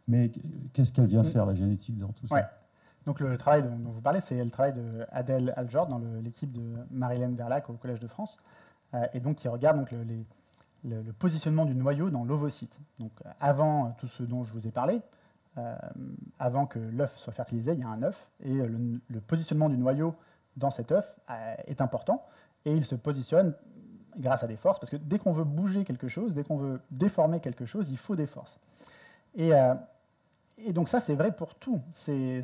C: mais qu'est-ce qu'elle vient faire, la génétique, dans tout ça?
A: Donc le travail dont vous parlez, c'est le travail d'Adèle Aljord dans l'équipe de Marie-Hélène Verlac au Collège de France, et donc qui regarde donc, le positionnement du noyau dans l'ovocyte. Donc avant tout ce dont je vous ai parlé, avant que l'œuf soit fertilisé, il y a un œuf, et le positionnement du noyau dans cet œuf est important, et il se positionne grâce à des forces, parce que dès qu'on veut bouger quelque chose, dès qu'on veut déformer quelque chose, il faut des forces. Et donc ça, c'est vrai pour tout. C'est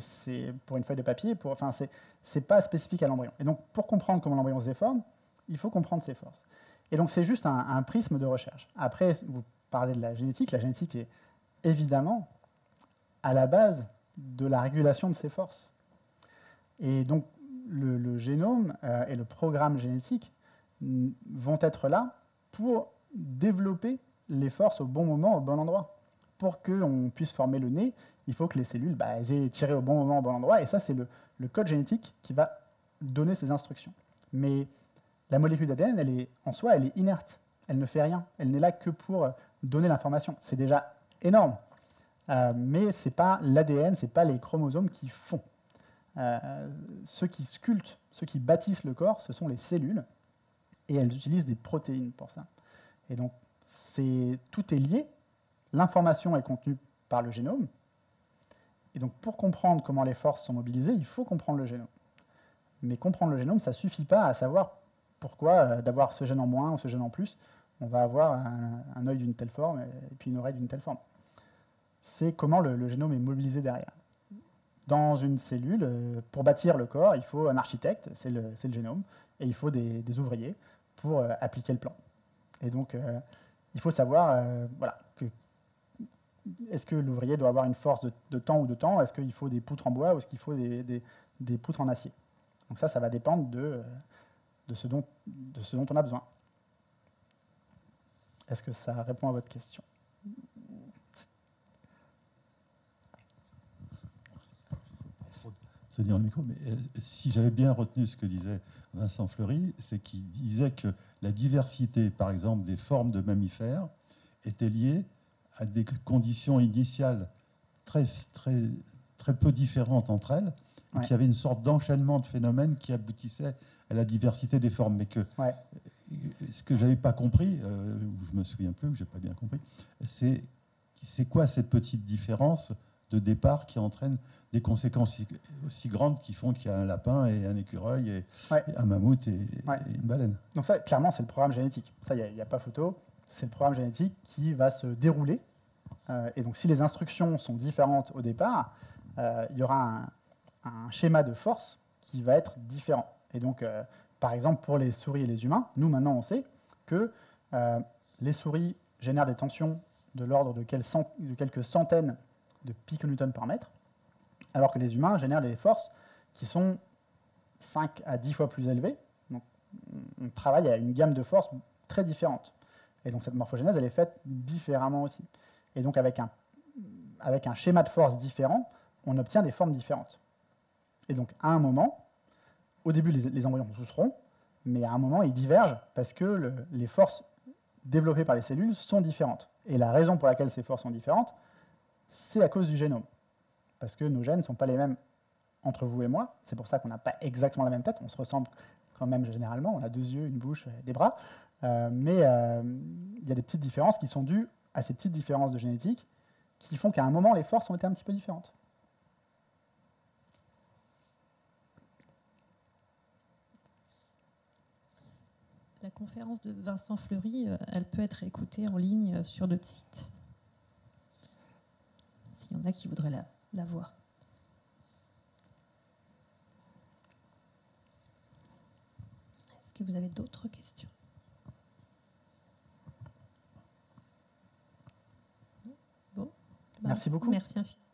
A: pour une feuille de papier, c'est pas spécifique à l'embryon. Et donc, pour comprendre comment l'embryon se déforme, il faut comprendre ses forces. Et donc, c'est juste un prisme de recherche. Après, vous parlez de la génétique. La génétique est évidemment à la base de la régulation de ces forces. Et donc, le génome et le programme génétique vont être là pour développer les forces au bon moment, au bon endroit. Pour qu'on puisse former le nez, il faut que les cellules elles aient tiré au bon moment, au bon endroit. Et ça, c'est le code génétique qui va donner ces instructions. Mais la molécule d'ADN, en soi, elle est inerte. Elle ne fait rien. Elle n'est là que pour donner l'information. C'est déjà énorme. Mais ce n'est pas l'ADN, ce n'est pas les chromosomes qui font. Ceux qui sculptent, ceux qui bâtissent le corps, ce sont les cellules. Et elles utilisent des protéines pour ça. Et donc, tout est lié. L'information est contenue par le génome. Et donc, pour comprendre comment les forces sont mobilisées, il faut comprendre le génome. Mais comprendre le génome, ça ne suffit pas à savoir pourquoi d'avoir ce gène en moins ou ce gène en plus, on va avoir un œil d'une telle forme et puis une oreille d'une telle forme. C'est comment le génome est mobilisé derrière. Dans une cellule, pour bâtir le corps, il faut un architecte, c'est le génome, et il faut des ouvriers pour appliquer le plan. Et donc, il faut savoir est-ce que l'ouvrier doit avoir une force de temps ou de temps? Est-ce qu'il faut des poutres en bois ou est-ce qu'il faut des poutres en acier? Donc ça va dépendre de ce dont on a besoin. Est-ce que ça répond à votre question?
C: Se dire le micro, mais si j'avais bien retenu ce que disait Vincent Fleury, c'est qu'il disait que la diversité, par exemple, des formes de mammifères était liée à des conditions initiales très peu différentes entre elles, et qu'il y avait une sorte d'enchaînement de phénomènes qui aboutissait à la diversité des formes. Mais que ce que je n'avais pas compris, ou je me souviens plus, ou je n'ai pas bien compris, c'est quoi cette petite différence de départ qui entraîne des conséquences aussi grandes qui font qu'il y a un lapin et un écureuil et un mammouth et une baleine.
A: Donc ça, clairement, c'est le programme génétique. Ça, il n'y a pas photo. C'est le programme génétique qui va se dérouler. Et donc, si les instructions sont différentes au départ, il y aura un schéma de force qui va être différent. Et donc, par exemple, pour les souris et les humains, nous, maintenant, on sait que les souris génèrent des tensions de l'ordre de quelques centaines de piconewtons par mètre, alors que les humains génèrent des forces qui sont 5 à 10 fois plus élevées. Donc, on travaille à une gamme de forces très différente. Et donc, cette morphogénèse, elle est faite différemment aussi. Et donc, avec un schéma de force différent, on obtient des formes différentes. Et donc, à un moment, au début, les embryons sont tous ronds, mais à un moment, ils divergent parce que les forces développées par les cellules sont différentes. Et la raison pour laquelle ces forces sont différentes, c'est à cause du génome. Parce que nos gènes ne sont pas les mêmes entre vous et moi. C'est pour ça qu'on n'a pas exactement la même tête. On se ressemble quand même généralement. On a 2 yeux, une bouche, des bras. Mais il y a des petites différences qui sont dues à ces petites différences de génétique qui font qu'à un moment, les forces ont été un petit peu différentes.
E: La conférence de Vincent Fleury, elle peut être écoutée en ligne sur notre site. S'il y en a qui voudraient la voir. Est-ce que vous avez d'autres questions? Bon.
A: Merci beaucoup.
E: Merci infiniment.